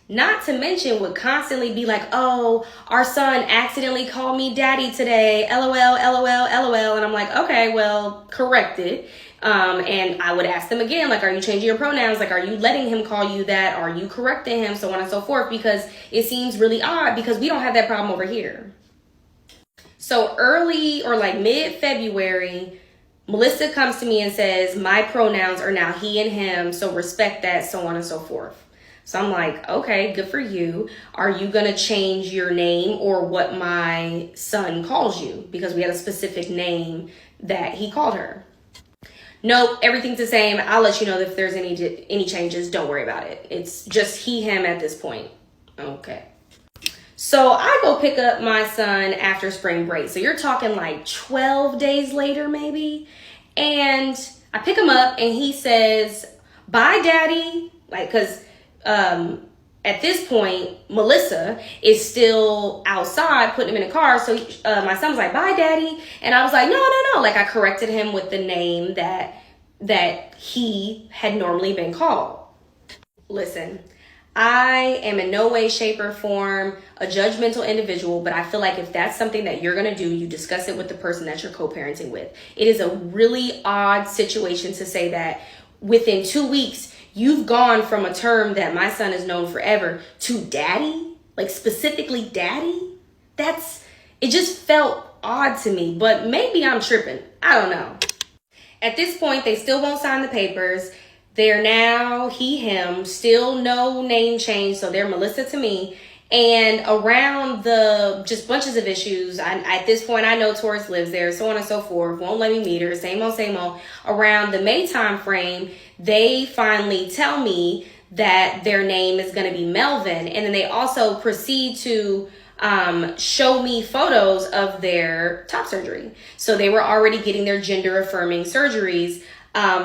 Not to mention would constantly be like, oh, our son accidentally called me daddy today. LOL, LOL, LOL. And I'm like, okay, well, correct it. And I would ask them again, like, are you changing your pronouns? Like, are you letting him call you that? Are you correcting him? So on and so forth, because it seems really odd because we don't have that problem over here. So early or like mid-February, Melissa comes to me and says, my pronouns are now he and him. So respect that, so on and so forth. So I'm like, okay, good for you. Are you going to change your name or what my son calls you? Because we had a specific name that he called her. Nope, everything's the same. I'll let you know if there's any changes. Don't worry about it. It's just he, him at this point. Okay. So I go pick up my son after spring break. So you're talking like 12 days later, maybe. And I pick him up and he says, bye, daddy. Like, because at this point, Melissa is still outside putting him in a car. So my son was like, bye, daddy. And I was like, no. Like, I corrected him with the name that he had normally been called. Listen, I am in no way, shape, or form a judgmental individual, but I feel like if that's something that you're going to do, you discuss it with the person that you're co-parenting with. It is a really odd situation to say that within 2 weeks, you've gone from a term that my son has known forever to daddy, like specifically daddy. It just felt odd to me, but maybe I'm tripping. I don't know. At this point, they still won't sign the papers. They're now he, him, still no name change. So they're Melissa to me. And around the just bunches of issues, at this point, I know Taurus lives there, so on and so forth. Won't let me meet her. Same old. Around the May time frame, they finally tell me that their name is going to be Melvin. And then they also proceed to show me photos of their top surgery. So they were already getting their gender affirming surgeries,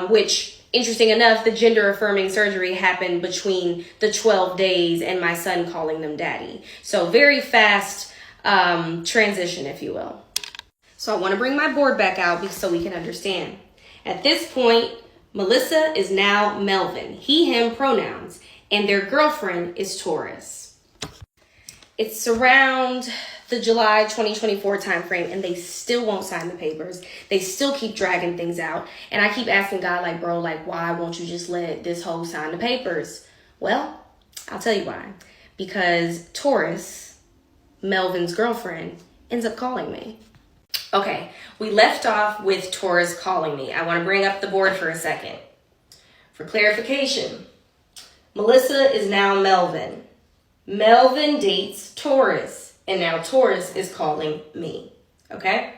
which, interesting enough, the gender affirming surgery happened between the 12 days and my son calling them daddy. So very fast transition, if you will. So I want to bring my board back out so we can understand. At this point, Melissa is now Melvin, he, him pronouns, and their girlfriend is Taurus. It's around the July 2024 timeframe, and they still won't sign the papers. They still keep dragging things out. And I keep asking God, like, bro, like, why won't you just let this hoe sign the papers? Well, I'll tell you why. Because Taurus, Melvin's girlfriend, ends up calling me. Okay, we left off with Taurus calling me. I want to bring up the board for a second. For clarification, Melissa is now Melvin. Melvin dates Taurus, and now Taurus is calling me, okay?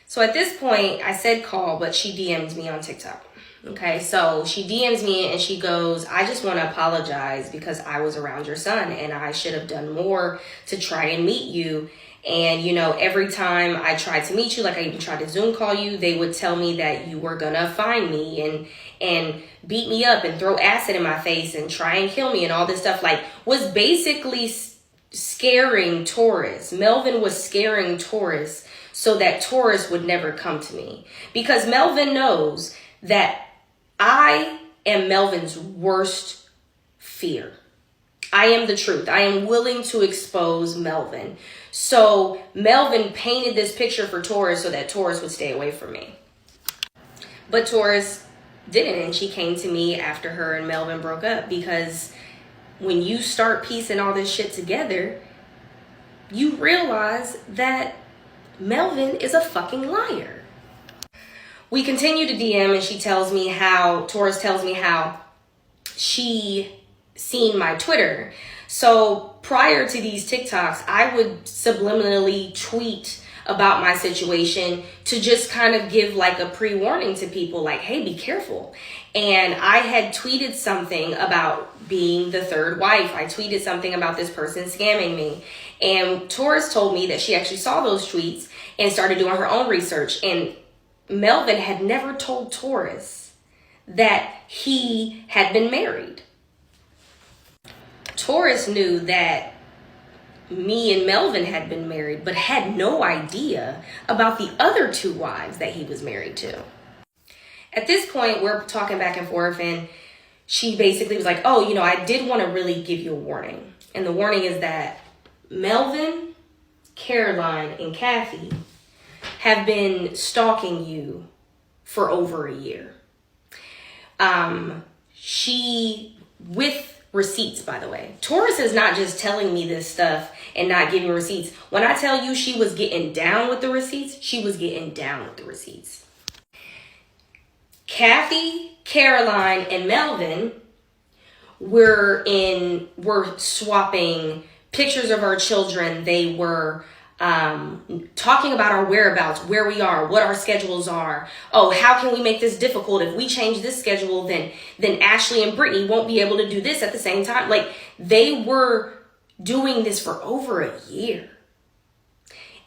So at this point, I said call, but she DM'd me on TikTok, okay? So she DMs me and she goes, I just want to apologize because I was around your son and I should have done more to try and meet you. And, you know, every time I tried to meet you, like I even tried to Zoom call you, they would tell me that you were gonna find me and beat me up and throw acid in my face and try and kill me and all this stuff, like was basically scaring Taurus. Melvin was scaring Taurus so that Taurus would never come to me, because Melvin knows that I am Melvin's worst fear. I am the truth. I am willing to expose Melvin. So Melvin painted this picture for Taurus so that Taurus would stay away from me. But Taurus didn't, and she came to me after her and Melvin broke up, because when you start piecing all this shit together, you realize that Melvin is a fucking liar. We continue to DM, and Taurus tells me how she seen my Twitter. So prior to these TikToks, I would subliminally tweet about my situation to just kind of give like a pre-warning to people, like, hey, be careful. And I had tweeted something about being the third wife. I tweeted something about this person scamming me. And Taurus told me that she actually saw those tweets and started doing her own research. And Melvin had never told Taurus that he had been married. Taurus knew that me and Melvin had been married, but had no idea about the other two wives that he was married to. At this point, we're talking back and forth, and she basically was like, oh, you know, I did want to really give you a warning. And the warning is that Melvin, Caroline, and Kathy have been stalking you for over a year. With receipts, by the way. Taurus is not just telling me this stuff and not giving receipts. When I tell you she was getting down with the receipts, she was getting down with the receipts. Kathy, Caroline, and Melvin were swapping pictures of our children. They were talking about our whereabouts, where we are, what our schedules are. Oh, how can we make this difficult? If we change this schedule, then Ashley and Brittany won't be able to do this at the same time. Like, they were doing this for over a year.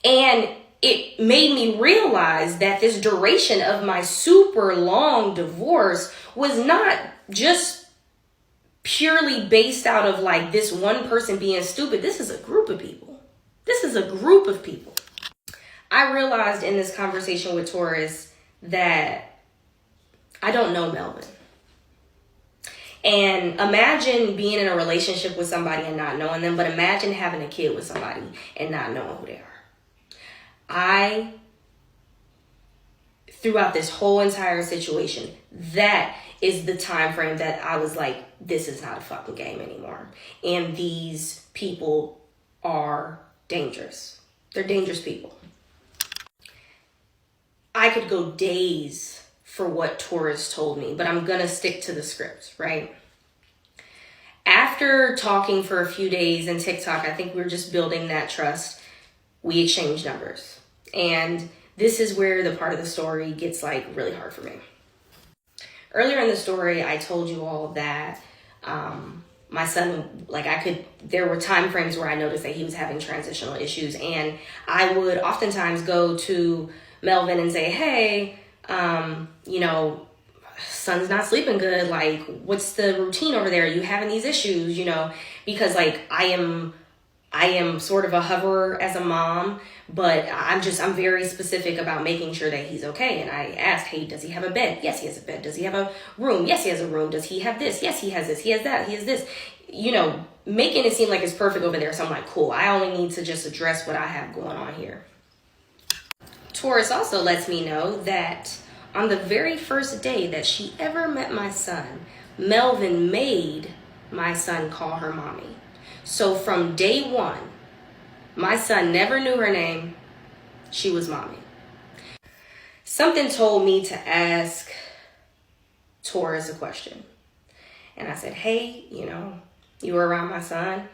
And it made me realize that this duration of my super long divorce was not just purely based out of like this one person being stupid. This is a group of people. This is a group of people. I realized in this conversation with Taurus that I don't know Melvin. And imagine being in a relationship with somebody and not knowing them, but imagine having a kid with somebody and not knowing who they are. Throughout this whole entire situation, that is the time frame that I was like, this is not a fucking game anymore. And these people are dangerous. They're dangerous people. I could go days for what Taurus told me, but I'm gonna stick to the script, right? After talking for a few days in TikTok, I think we were just building that trust. We exchanged numbers. And this is where the part of the story gets like really hard for me. Earlier in the story, I told you all that my son, there were time frames where I noticed that he was having transitional issues, and I would oftentimes go to Melvin and say, hey, son's not sleeping good. Like, what's the routine over there? Are you having these issues? Because like I am sort of a hoverer as a mom, but I'm very specific about making sure that he's okay. And I asked, hey, does he have a bed? Yes, he has a bed. Does he have a room? Yes, he has a room. Does he have this? Yes, he has this. He has that. He has this. Making it seem like it's perfect over there. So I'm like, cool. I only need to just address what I have going on here. Taurus also lets me know that on the very first day that she ever met my son, Melvin made my son call her mommy. So from day one, my son never knew her name. She was mommy. Something told me to ask Taurus a question. And I said, hey, you were around my son.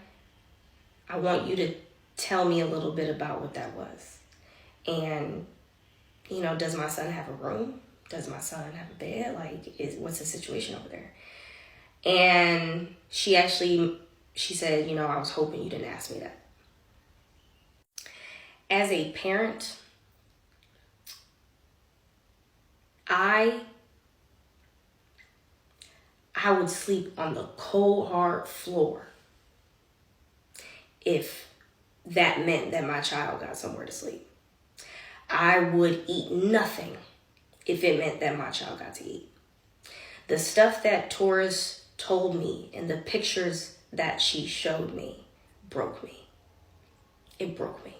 I want you to tell me a little bit about what that was. And, does my son have a room? Does my son have a bed? What's the situation over there? And she said, I was hoping you didn't ask me that. As a parent, I would sleep on the cold, hard floor if that meant that my child got somewhere to sleep. I would eat nothing if it meant that my child got to eat. The stuff that Taurus told me and the pictures that she showed me broke me. It broke me.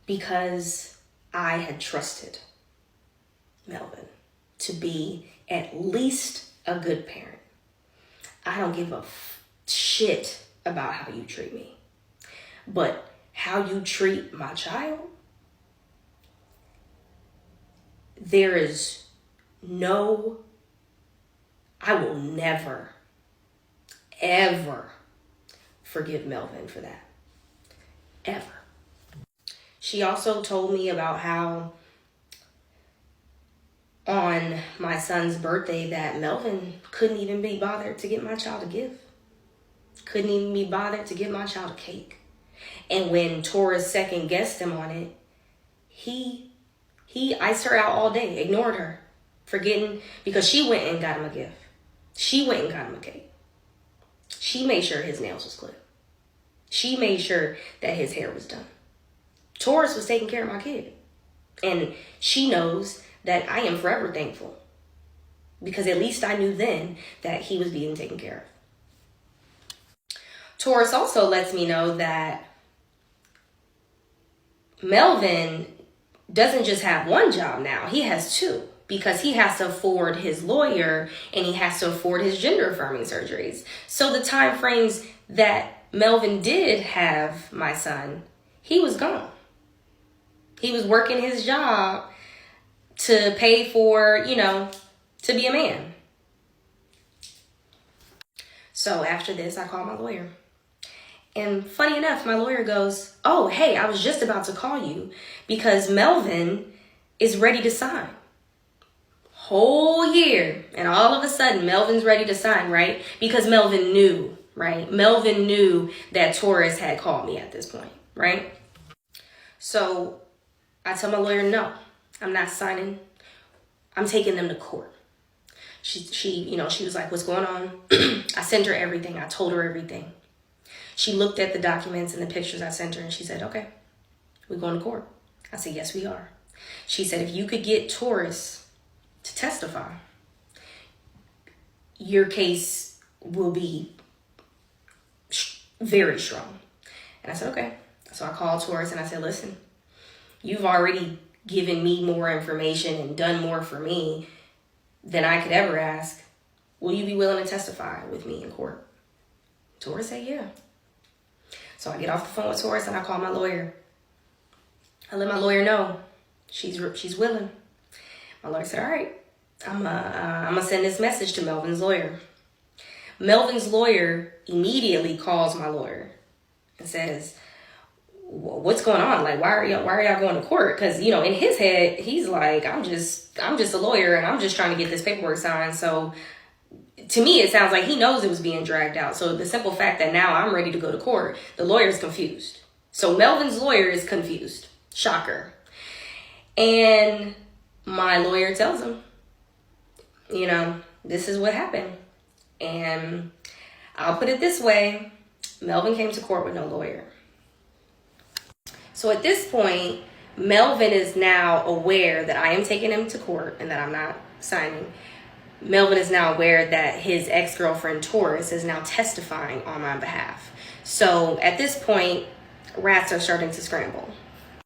Because I had trusted Melvin to be at least a good parent. I don't give a shit about how you treat me. But how you treat my child, I will never, ever forgive Melvin for that. Ever. She also told me about how on my son's birthday that Melvin couldn't even be bothered to get my child a gift. Couldn't even be bothered to get my child a cake. And when Taurus second guessed him on it, he iced her out all day, ignored her, forgetting, because she went and got him a gift. She went and got him a cake. She made sure his nails was clipped. She made sure that his hair was done. Taurus was taking care of my kid. And she knows that I am forever thankful. Because at least I knew then that he was being taken care of. Taurus also lets me know that Melvin doesn't just have one job now. He has two. Because he has to afford his lawyer and he has to afford his gender affirming surgeries. So the time frames that Melvin did have my son, he was gone. He was working his job to pay for, to be a man. So after this, I called my lawyer. And funny enough, my lawyer goes, oh, hey, I was just about to call you because Melvin is ready to sign. Whole year, and all of a sudden Melvin's ready to sign, right? Because Melvin knew, right? Melvin knew that Taurus had called me at this point, right? So I tell my lawyer, no, I'm not signing. I'm taking them to court. She was like, what's going on? I sent her everything. I told her everything. She looked at the documents and the pictures I sent her, and she said, okay, we're going to court. I said, yes, we are. She said, if you could get Taurus to testify, your case will be very strong. And I said, okay. So I called Taurus and I said, listen, you've already given me more information and done more for me than I could ever ask. Will you be willing to testify with me in court? Taurus said, yeah. So I get off the phone with Taurus and I call my lawyer. I let my lawyer know she's willing. My lawyer said, all right, I'm gonna send this message to Melvin's lawyer. Melvin's lawyer immediately calls my lawyer and says, what's going on? Like, why are y'all going to court? Because, in his head, he's like, I'm just a lawyer and I'm just trying to get this paperwork signed. So to me, it sounds like he knows it was being dragged out. So the simple fact that now I'm ready to go to court, the lawyer's confused. So Melvin's lawyer is confused. Shocker. And my lawyer tells him, this is what happened. And I'll put it this way, Melvin came to court with no lawyer. So at this point, Melvin is now aware that I am taking him to court and that I'm not signing. Melvin is now aware that his ex-girlfriend Taurus is now testifying on my behalf. So at this point, rats are starting to scramble.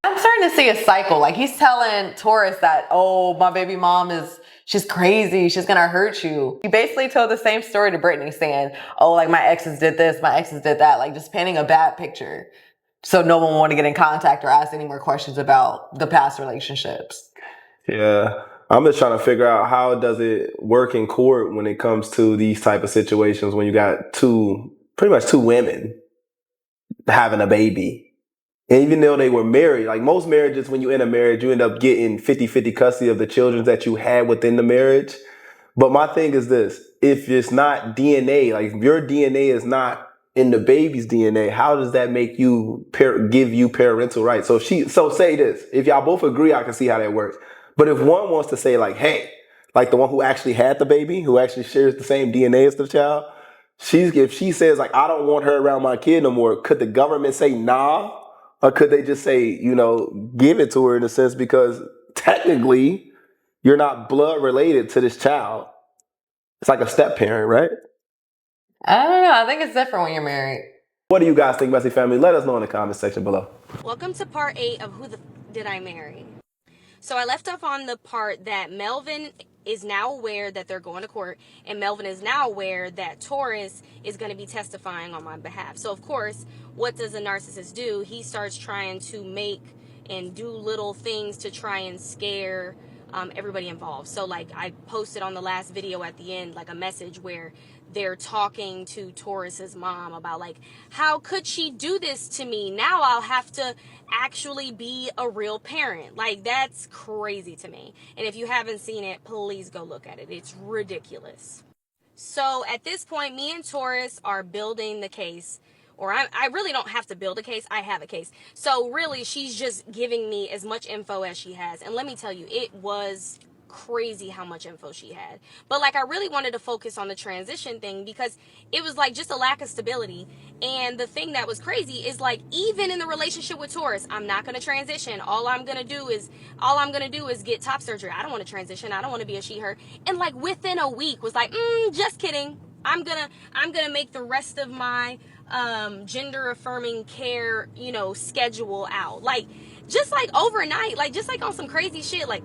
I'm starting to see a cycle. Like, he's telling Taurus that, oh, my baby mom she's crazy. She's going to hurt you. He basically told the same story to Brittany, saying, oh, like, my exes did this, my exes did that. Like, just painting a bad picture. So no one will want to get in contact or ask any more questions about the past relationships. Yeah. I'm just trying to figure out how does it work in court when it comes to these type of situations when you got pretty much two women having a baby. And even though they were married, like most marriages, when you end a marriage, you end up getting 50-50 custody of the children that you had within the marriage. But my thing is this, if it's not DNA, like if your DNA is not in the baby's DNA, how does that make you give you parental rights? So say this, if y'all both agree, I can see how that works. But if one wants to say like, hey, like the one who actually had the baby, who actually shares the same DNA as the child, if she says like, I don't want her around my kid no more, could the government say nah? Or could they just say, give it to her in a sense because technically you're not blood related to this child. It's like a step parent, right? I don't know. I think it's different when you're married. What do you guys think, Messy Family? Let us know in the comment section below. Welcome to part 8 of did I marry? So I left off on the part that Melvin is now aware that they're going to court, and Melvin is now aware that Taurus is going to be testifying on my behalf. So of course, what does a narcissist do? He starts trying to make and do little things to try and scare everybody involved. So like I posted on the last video at the end, like a message where they're talking to Taurus's mom about like, how could she do this to me? Now I'll have to actually be a real parent. Like, that's crazy to me. And if you haven't seen it, please go look at it. It's ridiculous. So at this point, me and Taurus are building the case, or I really don't have to build a case. I have a case. So really, she's just giving me as much info as she has. And let me tell you, it was crazy how much info she had. But like, I really wanted to focus on the transition thing because it was like just a lack of stability. And the thing that was crazy is like, even in the relationship with Taurus, I'm not going to transition. All I'm going to do is get top surgery. I don't want to transition. I don't want to be a she, her. And like within a week was like, just kidding. I'm going to make the rest of my gender affirming care, schedule out. Like, just like overnight, like just like on some crazy shit. Like,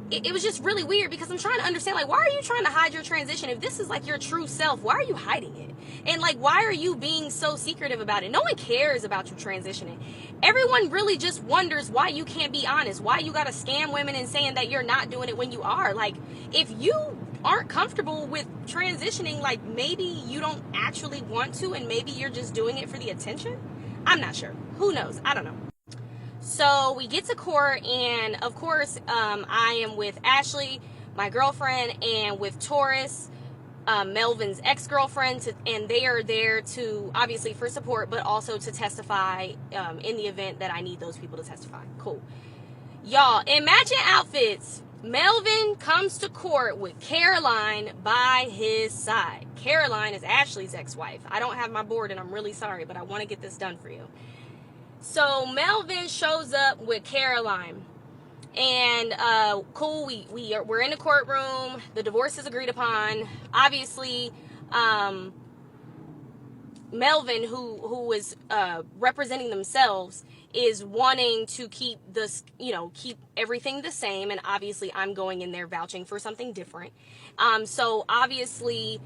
it was just really weird because I'm trying to understand, like, why are you trying to hide your transition? If this is like your true self, why are you hiding it? And like, why are you being so secretive about it? No one cares about you transitioning. Everyone really just wonders why you can't be honest, why you gotta scam women and saying that you're not doing it when you are. Like, if you aren't comfortable with transitioning, like maybe you don't actually want to, and maybe you're just doing it for the attention. I'm not sure. Who knows? I don't know. So we get to court, and of course, I am with Ashley, my girlfriend, and with Taurus, Melvin's ex-girlfriend, and they are there to, obviously, for support, but also to testify in the event that I need those people to testify. Cool. Y'all, imagine outfits Melvin comes to court with Caroline by his side. Caroline is Ashley's ex-wife. I don't have my board and I'm really sorry, but I want to get this done for you. So Melvin shows up with Caroline. And cool, we're in the courtroom. The divorce is agreed upon. Obviously, Melvin, who is representing themselves, is wanting to keep keep everything the same, and obviously I'm going in there vouching for something different. So obviously,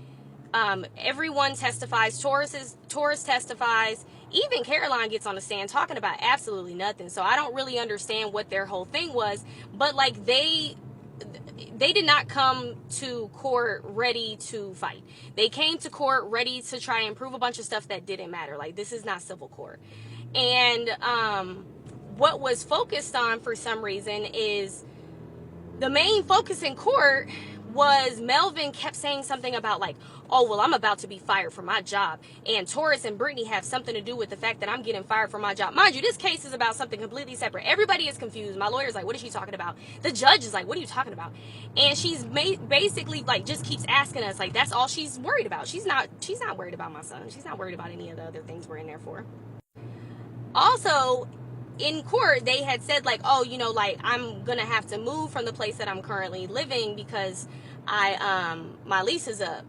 everyone testifies. Taurus testifies. Even Caroline gets on the stand talking about absolutely nothing. So I don't really understand what their whole thing was, but like they did not come to court ready to fight. They came to court ready to try and prove a bunch of stuff that didn't matter. Like, this is not civil court. And what was focused on for some reason is the main focus in court was Melvin kept saying something about like, oh, well, I'm about to be fired from my job. And Taurus and Brittany have something to do with the fact that I'm getting fired from my job. Mind you, this case is about something completely separate. Everybody is confused. My lawyer's like, what is she talking about? The judge is like, what are you talking about? And she's basically like, just keeps asking us, like, that's all she's worried about. She's not worried about my son. She's not worried about any of the other things we're in there for. Also, in court, they had said like, oh, like I'm gonna have to move from the place that I'm currently living because my lease is up.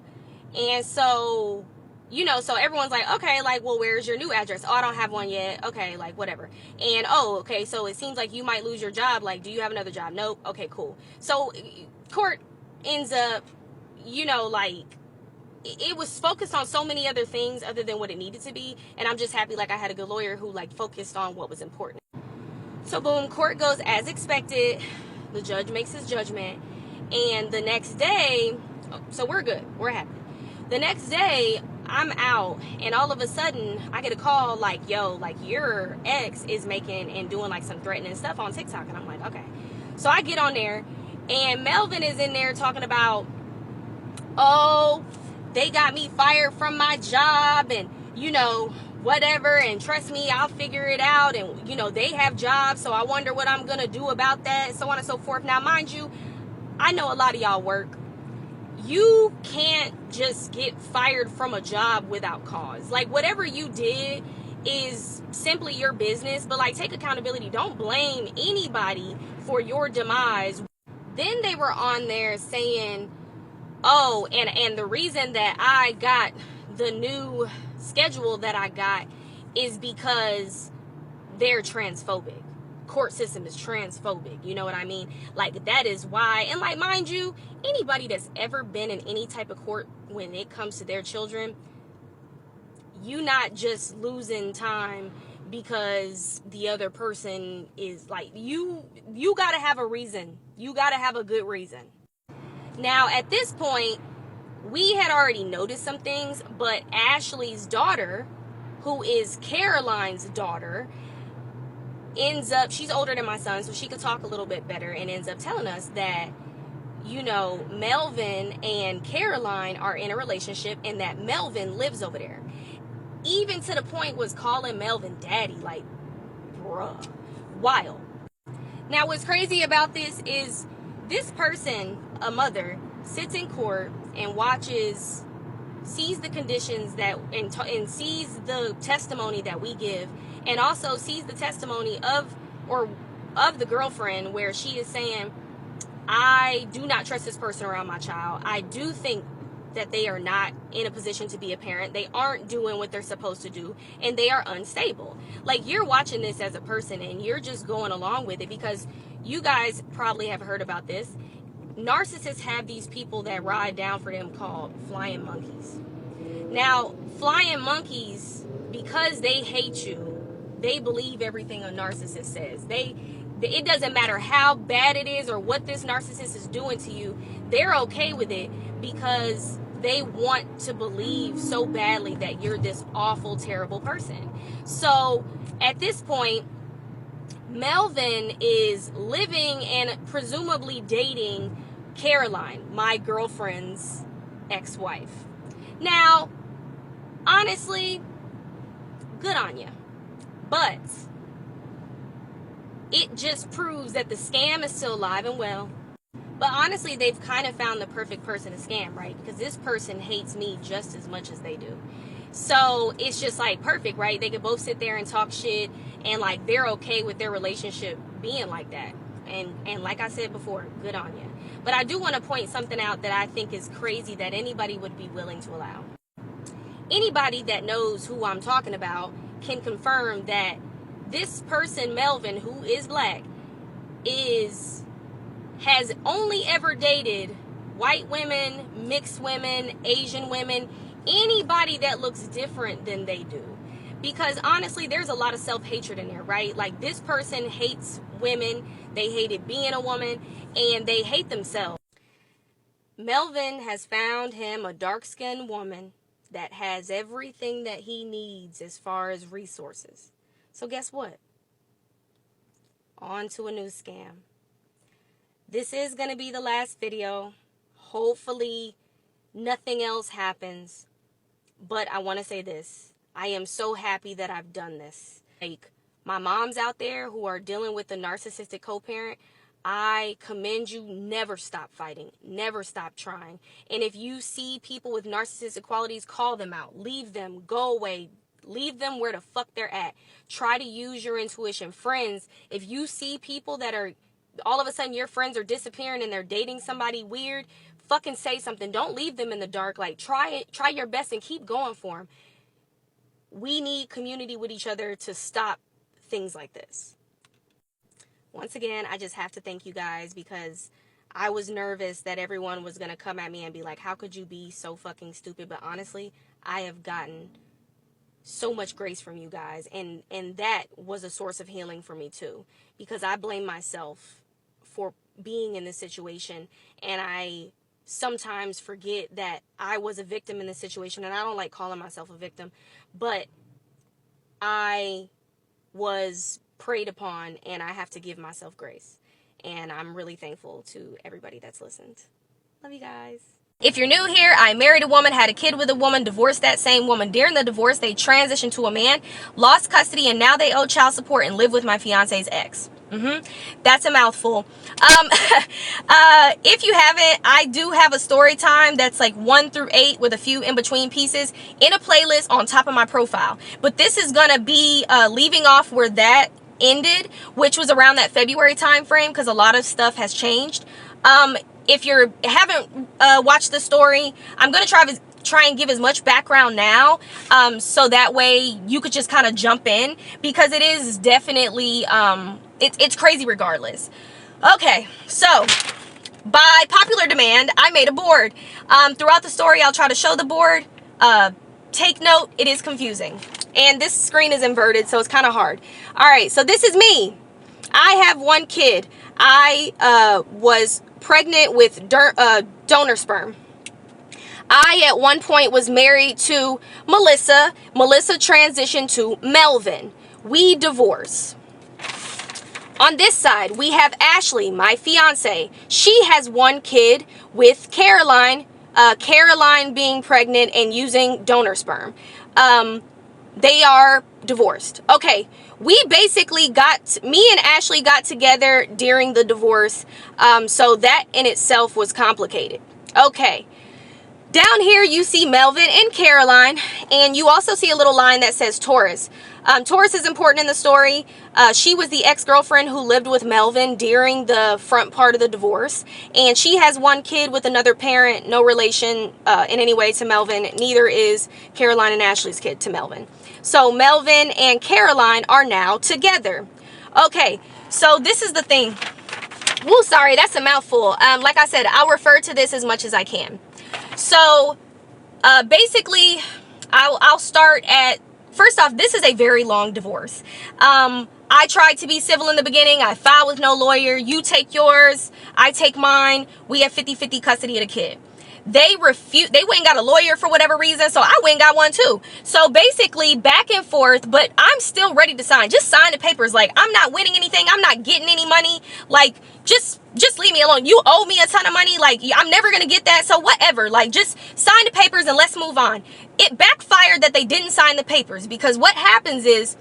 And so, so everyone's like, okay, like, well, where's your new address? Oh, I don't have one yet. Okay, like, whatever. And, oh, okay, so it seems like you might lose your job. Like, do you have another job? Nope. Okay, cool. So court ends up, like, it was focused on so many other things other than what it needed to be. And I'm just happy, like, I had a good lawyer who, like, focused on what was important. So, boom, court goes as expected. The judge makes his judgment. And the next day, so we're good. We're happy. The next day, I'm out, and all of a sudden, I get a call like, yo, like, your ex is making and doing, like, some threatening stuff on TikTok. And I'm like, okay. So I get on there, and Melvin is in there talking about, oh, they got me fired from my job, and, whatever, and trust me, I'll figure it out, and, they have jobs, so I wonder what I'm going to do about that, so on and so forth. Now, mind you, I know a lot of y'all work. You can't just get fired from a job without cause. Like, whatever you did is simply your business, but like, take accountability. Don't blame anybody for your demise. Then they were on there saying, oh, and the reason that I got the new schedule that I got is because they're transphobic. Court system is transphobic, you know what I mean? Like, that is why. And like, mind you, anybody that's ever been in any type of court when it comes to their children, you not just losing time because the other person is like, you gotta have a reason. You gotta have a good reason. Now, at this point, we had already noticed some things, but Ashley's daughter, who is Caroline's daughter, ends up, she's older than my son, so she could talk a little bit better, and ends up telling us that, Melvin and Caroline are in a relationship and that Melvin lives over there. Even to the point was calling Melvin daddy, like, bruh, wild. Now, what's crazy about this is this person, a mother, sits in court and sees the conditions that, and sees the testimony that we give, and also sees the testimony of the girlfriend, where she is saying, I do not trust this person around my child. I do think that they are not in a position to be a parent. They aren't doing what they're supposed to do, and they are unstable. Like, you're watching this as a person and you're just going along with it because you guys probably have heard about this. Narcissists have these people that ride down for them called flying monkeys. Now, flying monkeys, because they hate you, they believe everything a narcissist says. It doesn't matter how bad it is or what this narcissist is doing to you, they're okay with it because they want to believe so badly that you're this awful, terrible person. So at this point, Melvin is living and presumably dating Caroline, my girlfriend's ex-wife. Now, honestly, good on you. But it just proves that the scam is still alive and well. But honestly, they've kind of found the perfect person to scam, right? Because this person hates me just as much as they do. So it's just like perfect, right? They could both sit there and talk shit, and like they're okay with their relationship being like that. And like I said before, good on you. But I do want to point something out that I think is crazy that anybody would be willing to allow. Anybody that knows who I'm talking about can confirm that this person, Melvin, who is black, has only ever dated white women, mixed women, Asian women, anybody that looks different than they do. Because honestly, there's a lot of self-hatred in there, right? Like, this person hates women, they hated being a woman, and they hate themselves. Melvin has found him a dark-skinned woman that has everything that he needs as far as resources. So guess what? On to a new scam. This is going to be the last video. Hopefully nothing else happens. But I want to say this. I am so happy that I've done this. Like, my moms out there who are dealing with a narcissistic co-parent, I commend you. Never stop fighting. Never stop trying. And if you see people with narcissistic qualities, call them out. Leave them. Go away. Leave them where the fuck they're at. Try to use your intuition. Friends, if you see people that are, all of a sudden your friends are disappearing and they're dating somebody weird, fucking say something. Don't leave them in the dark. Like, try it. Try your best and keep going for them. We need community with each other to stop things like this. Once again, I just have to thank you guys, because I was nervous that everyone was going to come at me and be like, how could you be so fucking stupid? But honestly, I have gotten so much grace from you guys, and that was a source of healing for me too, because I blame myself for being in this situation, and I sometimes forget that I was a victim in this situation, and I don't like calling myself a victim, but I was preyed upon, and I have to give myself grace, and I'm really thankful to everybody that's listened. Love you guys. If you're new here, I married a woman, had a kid with a woman, divorced that same woman. During the divorce, they transitioned to a man, lost custody, and now they owe child support and live with my fiance's ex. That's a mouthful. If you haven't, I do have a story time that's like 1 through 8 with a few in between pieces in a playlist on top of my profile. But this is gonna be leaving off where that ended, which was around that February time frame, because a lot of stuff has changed. If you haven't watched the story, I'm going to try and give as much background now, so that way you could just kind of jump in, because it is definitely, it's crazy regardless. Okay, so by popular demand, I made a board. Throughout the story, I'll try to show the board. Take note, it is confusing. And this screen is inverted, so it's kind of hard. All right, so this is me. I have one kid. I was pregnant with donor sperm. I at one point was married to Melissa. Melissa transitioned to Melvin. We divorced. On this side, we have Ashley, my fiance. She has one kid with Caroline. Caroline being pregnant and using donor sperm. They are divorced. Okay, we basically me and Ashley got together during the divorce, so that in itself was complicated. Okay, down here you see Melvin and Caroline, and you also see a little line that says Taurus. Taurus is important in the story. She was the ex-girlfriend who lived with Melvin during the front part of the divorce, and she has one kid with another parent, no relation in any way to Melvin. Neither is Caroline and Ashley's kid to Melvin. So Melvin and Caroline are now together. Okay, so this is the thing. Woo, sorry, that's a mouthful. Like I said, I'll refer to this as much as I can. So basically, I'll start at, first off, this is a very long divorce. I tried to be civil in the beginning. I filed with no lawyer. You take yours, I take mine. We have 50-50 custody of the kid. They went and got a lawyer for whatever reason, so I went and got one too. So basically back and forth, but I'm still ready to sign. Just sign the papers. Like, I'm not winning anything. I'm not getting any money. Like, just leave me alone. You owe me a ton of money. Like, I'm never going to get that. So whatever, like, just sign the papers and let's move on. It backfired that they didn't sign the papers, because what happens is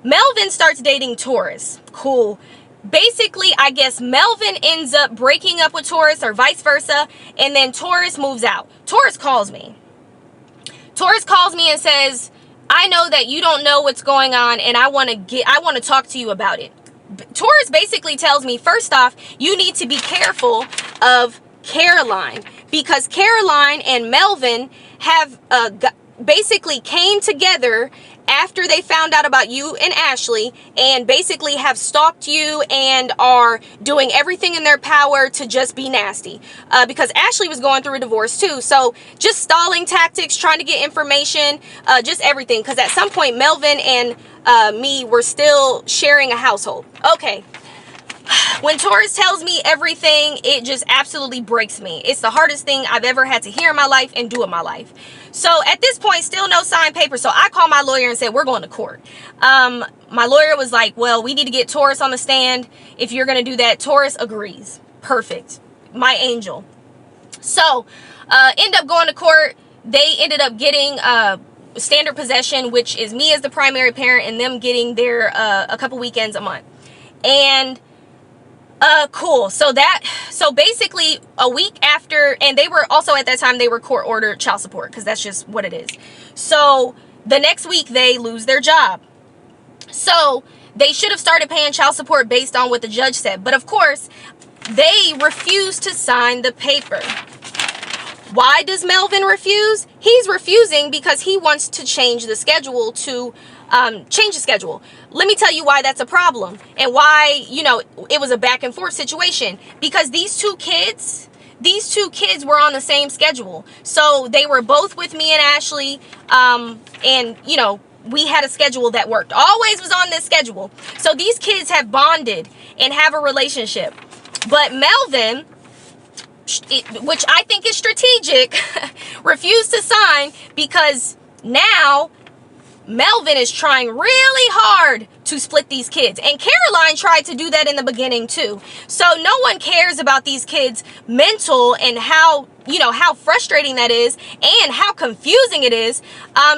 Melvin starts dating Taurus. Cool. basically, I guess Melvin ends up breaking up with Taurus or vice versa, and then Taurus moves out. Taurus calls me. Taurus calls me and says, I know that you don't know what's going on, and I want to talk to you about it. Taurus basically tells me, first off, you need to be careful of Caroline, because Caroline and Melvin have basically came together after they found out about you and Ashley, and basically have stalked you and are doing everything in their power to just be nasty. Because Ashley was going through a divorce too. So just stalling tactics, trying to get information, just everything. Because at some point, Melvin and me were still sharing a household. Okay. When Taurus tells me everything, it just absolutely breaks me. It's the hardest thing I've ever had to hear in my life and do in my life. So at this point, still no signed paper. So I called my lawyer and said, we're going to court. My lawyer was like, well, we need to get Taurus on the stand. If you're going to do that, Taurus agrees. Perfect. My angel. So end up going to court. They ended up getting standard possession, which is me as the primary parent and them getting their a couple weekends a month. And cool. So basically a week after, and they were also at that time, they were court ordered child support, because that's just what it is. So the next week they lose their job. So they should have started paying child support based on what the judge said. But of course, they refused to sign the paper. Why does Melvin refuse? He's refusing because he wants to change the schedule to change the schedule. Let me tell you why that's a problem, and why, it was a back and forth situation. Because these two kids were on the same schedule. So they were both with me and Ashley, and we had a schedule that worked. Always was on this schedule. So these kids have bonded and have a relationship. But Melvin, which I think is strategic, refused to sign because now Melvin is trying really hard to split these kids. And Caroline tried to do that in the beginning too. So no one cares about these kids' mental and how frustrating that is and how confusing it is.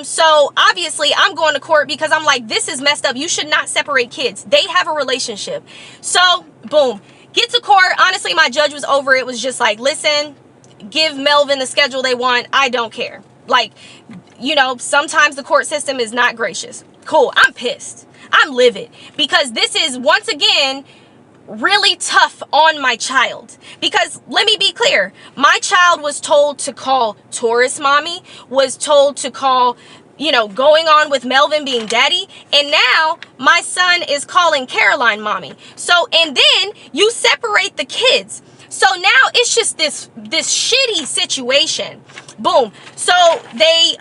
So obviously I'm going to court because I'm like, this is messed up. You should not separate kids. They have a relationship. So boom, get to court. Honestly, my judge was over it. Was just like, listen, give Melvin the schedule they want. I don't care. Like, sometimes the court system is not gracious. Cool. I'm pissed. I'm livid because this is once again really tough on my child. Because let me be clear, my child was told to call Taurus mommy, was told to call, going on with Melvin being daddy, and now my son is calling Caroline mommy. So, and then you separate the kids. So now it's just this shitty situation. Boom. So they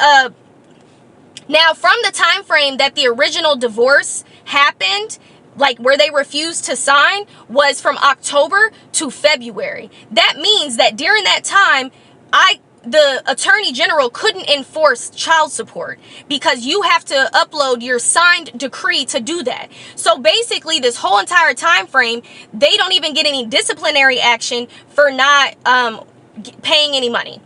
now from the time frame that the original divorce happened, like where they refused to sign, was from October to February. That means that during that time, the attorney general couldn't enforce child support because you have to upload your signed decree to do that. So basically this whole entire time frame, they don't even get any disciplinary action for not paying any money.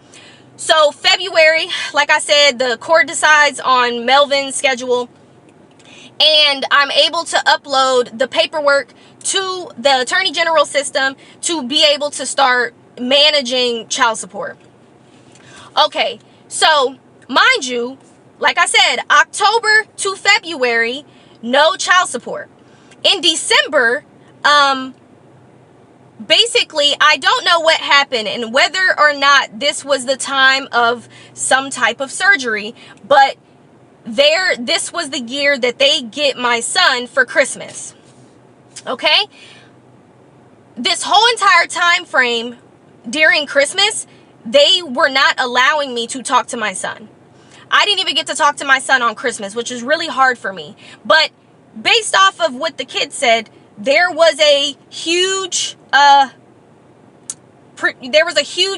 So February, like I said, the court decides on Melvin's schedule, and I'm able to upload the paperwork to the attorney general system to be able to start managing child support. Okay, so mind you, like I said, October to February, no child support. In December, basically, I don't know what happened and whether or not this was the time of some type of surgery, but this was the year that they get my son for Christmas. Okay? This whole entire time frame during Christmas, they were not allowing me to talk to my son. I didn't even get to talk to my son on Christmas, which is really hard for me. But based off of what the kid said, there was a huge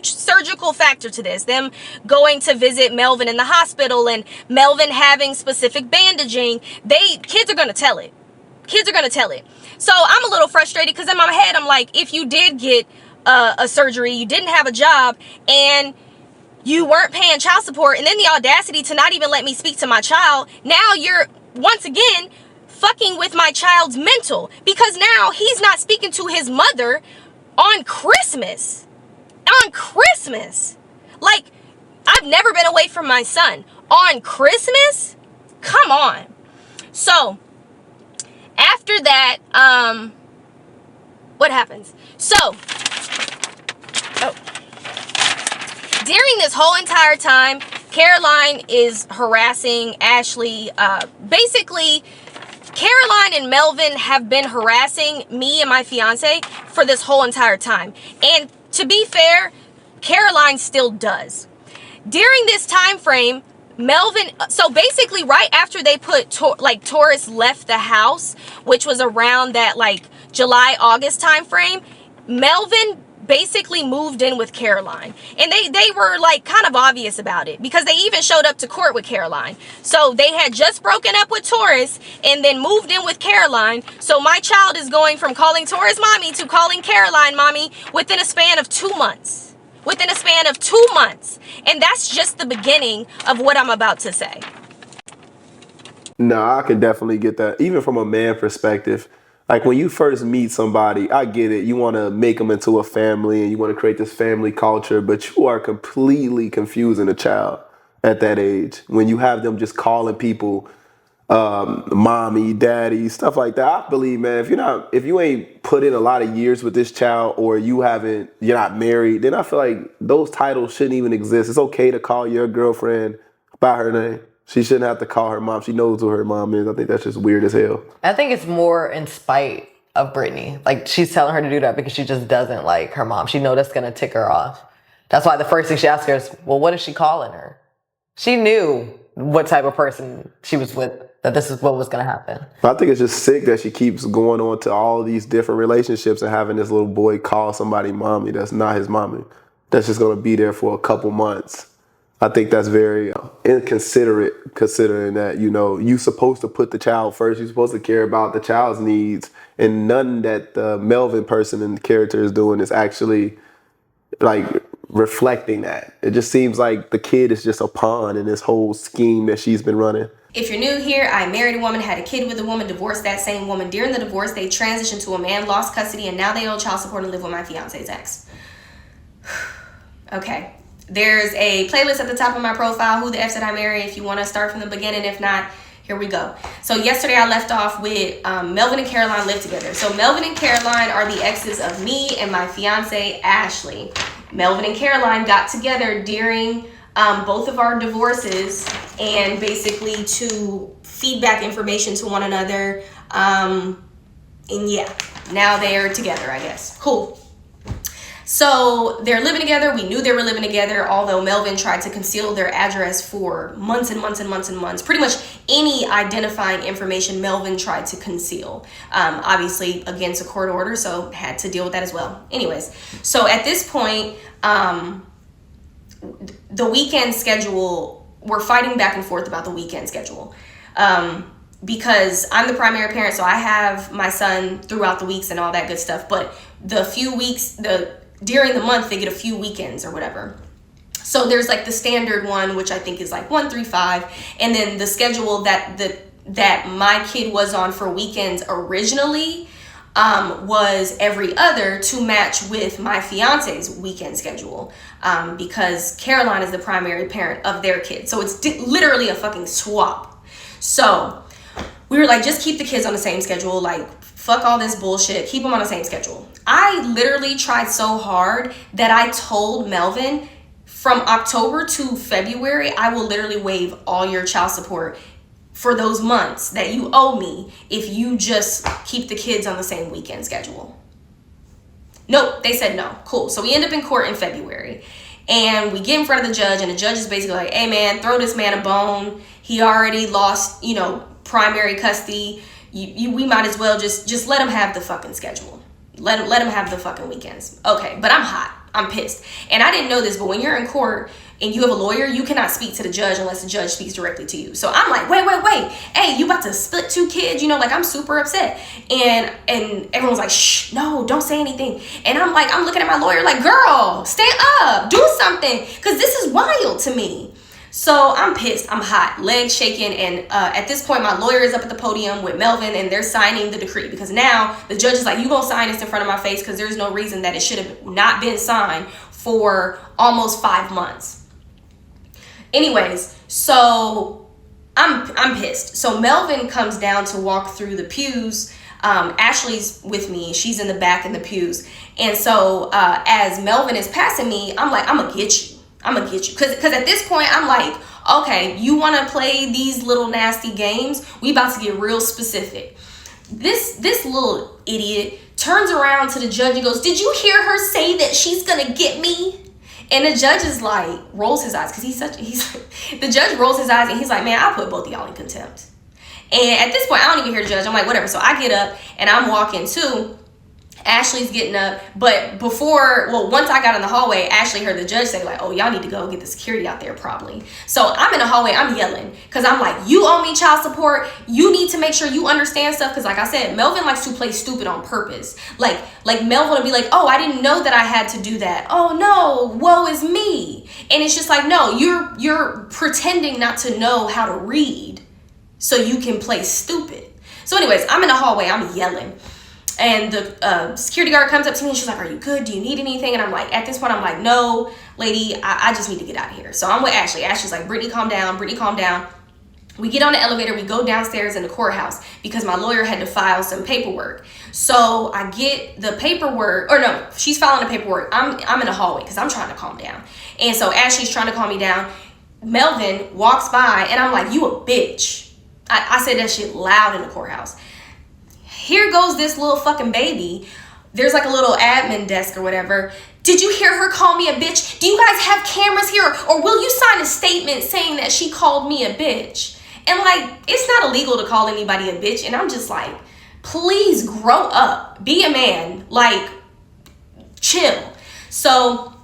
surgical factor to this. Them going to visit Melvin in the hospital and Melvin having specific bandaging. Kids are going to tell it. Kids are going to tell it. So I'm a little frustrated because in my head, I'm like, if you did get a surgery, you didn't have a job, and you weren't paying child support, and then the audacity to not even let me speak to my child, now you're once again fucking with my child's mental, because now he's not speaking to his mother on Christmas. On Christmas. Like, I've never been away from my son. On Christmas? Come on. So, after that, what happens? So, during this whole entire time, Caroline is harassing Ashley. Basically, Caroline and Melvin have been harassing me and my fiance for this whole entire time. And to be fair, Caroline still does. During this time frame, Melvin, so basically right after they put, Taurus left the house, which was around that like July, August time frame, Melvin basically moved in with Caroline. And they were like kind of obvious about it, because they even showed up to court with Caroline. So they had just broken up with Taurus and then moved in with Caroline. So my child is going from calling Taurus mommy to calling Caroline mommy within a span of 2 months. Within a span of 2 months. And that's just the beginning of what I'm about to say. No, I can definitely get that. Even from a man perspective, like when you first meet somebody, I get it. You want to make them into a family and you want to create this family culture, but you are completely confusing a child at that age when you have them just calling people mommy, daddy, stuff like that. I believe, man, if you ain't put in a lot of years with this child, or you're not married, then I feel like those titles shouldn't even exist. It's okay to call your girlfriend by her name. She shouldn't have to call her mom. She knows who her mom is. I think that's just weird as hell. I think it's more in spite of Brittany. Like, she's telling her to do that because she just doesn't like her mom. She knows that's going to tick her off. That's why the first thing she asked her is, well, what is she calling her? She knew what type of person she was with, that this is what was going to happen. I think it's just sick that she keeps going on to all these different relationships and having this little boy call somebody mommy that's not his mommy. That's just going to be there for a couple months. I think that's very inconsiderate, considering that, you're supposed to put the child first. You're supposed to care about the child's needs, and none that the Melvin person and the character is doing is actually like reflecting that. It just seems like the kid is just a pawn in this whole scheme that she's been running. If you're new here, I married a woman, had a kid with a woman, divorced that same woman. During the divorce, they transitioned to a man, lost custody, and now they owe child support and live with my fiance's ex. Okay. There's a playlist at the top of my profile, Who the F Did I Marry, if you want to start from the beginning. If not, here we go. So yesterday I left off with Melvin and Caroline live together. So Melvin and Caroline are the exes of me and my fiance, Ashley. Melvin and Caroline got together during both of our divorces, and basically to feedback information to one another. And yeah, now they're together, I guess. Cool. So they're living together. We knew they were living together, although Melvin tried to conceal their address for months and months and months and months. Pretty much any identifying information Melvin tried to conceal. Obviously against a court order, so had to deal with that as well. Anyways, so at this point, the weekend schedule, we're fighting back and forth about the weekend schedule. Because I'm the primary parent, so I have my son throughout the weeks and all that good stuff. But the few weeks, during the month, they get a few weekends or whatever. So there's like the standard one, which I think is like 1, 3, 5. And then the schedule that my kid was on for weekends originally was every other, to match with my fiance's weekend schedule. Because Caroline is the primary parent of their kid. So it's literally a fucking swap. So we were like, just keep the kids on the same schedule. Like, fuck all this bullshit. Keep them on the same schedule. I literally tried so hard that I told Melvin, from October to February, I will literally waive all your child support for those months that you owe me if you just keep the kids on the same weekend schedule. Nope, they said no. Cool. So we end up in court in February. And we get in front of the judge, and the judge is basically like, hey man, throw this man a bone. He already lost, primary custody. We might as well just let him have the fucking schedule. Let him have the fucking weekends. Okay, but I'm hot. I'm pissed. And I didn't know this, but when you're in court and you have a lawyer, you cannot speak to the judge unless the judge speaks directly to you. So I'm like, wait. Hey, you about to split 2 kids? Like, I'm super upset. And everyone's like, shh, no, don't say anything. And I'm looking at my lawyer like, girl, stand up, do something. Because this is wild to me. So I'm pissed, I'm hot, legs shaking, and at this point my lawyer is up at the podium with Melvin and they're signing the decree, because now the judge is like, you gonna sign this in front of my face, because there's no reason that it should have not been signed for almost 5 months. Anyways, so I'm pissed. So Melvin comes down to walk through the pews. Ashley's with me, she's in the back in the pews, and so as Melvin is passing me, I'm like, I'm gonna get you, because at this point I'm like, okay, you want to play these little nasty games, we about to get real specific. This little idiot turns around to the judge and goes, did you hear her say that she's gonna get me? And the judge is like, rolls his eyes, because the judge rolls his eyes and he's like, man, I'll put both of y'all in contempt. And at this point I don't even hear the judge. I'm like, whatever. So I get up and I'm walking too. Ashley's getting up, but once I got in the hallway, Ashley heard the judge say like, oh, y'all need to go get the security out there probably. So I'm in the hallway, I'm yelling, because I'm like, you owe me child support, you need to make sure you understand stuff, because like I said, Melvin likes to play stupid on purpose. Like Melvin will be like, oh, I didn't know that I had to do that, oh no, woe is me. And it's just like, no, you're pretending not to know how to read so you can play stupid. So anyways, I'm in the hallway, I'm yelling. And the security guard comes up to me and she's like, are you good? Do you need anything? And I'm like, at this point, I'm like, no, lady, I just need to get out of here. So I'm with Ashley. Ashley's like, Brittany, calm down. Brittany, calm down. We get on the elevator. We go downstairs in the courthouse because my lawyer had to file some paperwork. So I get the paperwork, or no, she's filing the paperwork. I'm in the hallway because I'm trying to calm down. And so Ashley's trying to calm me down. Melvin walks by and I'm like, you a bitch. I said that shit loud in the courthouse. Here goes this little fucking baby. There's like a little admin desk or whatever. Did you hear her call me a bitch? Do you guys have cameras here? Or will you sign a statement saying that she called me a bitch? And like, it's not illegal to call anybody a bitch. And I'm just like, please grow up. Be a man. Like, chill. So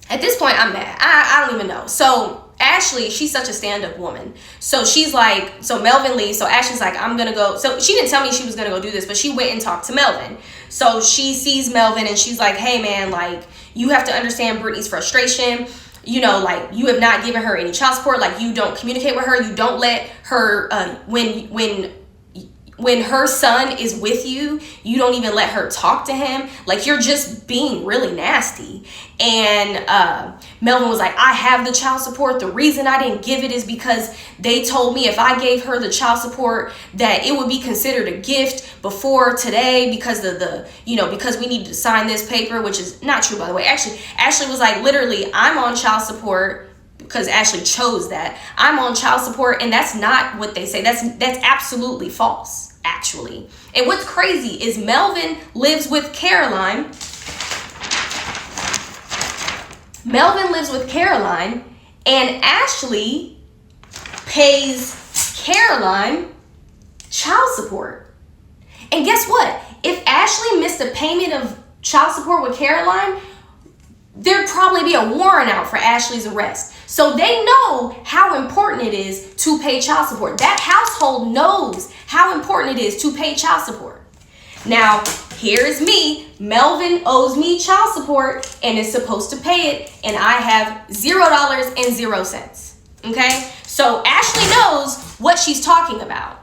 at this point, I'm mad. I don't even know. So Ashley, she's such a stand-up woman. So she's like, so Melvin leaves. So Ashley's like, I'm going to go. So she didn't tell me she was going to go do this, but she went and talked to Melvin. So she sees Melvin and she's like, hey man, like, you have to understand Brittany's frustration. You know, like, you have not given her any child support. Like, you don't communicate with her. You don't let her, when her son is with you, you don't even let her talk to him. Like, you're just being really nasty. And Melvin was like, I have the child support. The reason I didn't give it is because they told me if I gave her the child support that it would be considered a gift before today because of because we needed to sign this paper, which is not true, by the way. Actually, Ashley was like, literally, I'm on child support, because Ashley chose that. I'm on child support, and that's not what they say. That's absolutely false, actually. And what's crazy is Melvin lives with Caroline. And Ashley pays Caroline child support. And guess what? If Ashley missed a payment of child support with Caroline, there'd probably be a warrant out for Ashley's arrest. So they know how important it is to pay child support. That household knows how important it is to pay child support. Now, here's me. Melvin owes me child support and is supposed to pay it, and I have $0.00. Okay? So Ashley knows what she's talking about.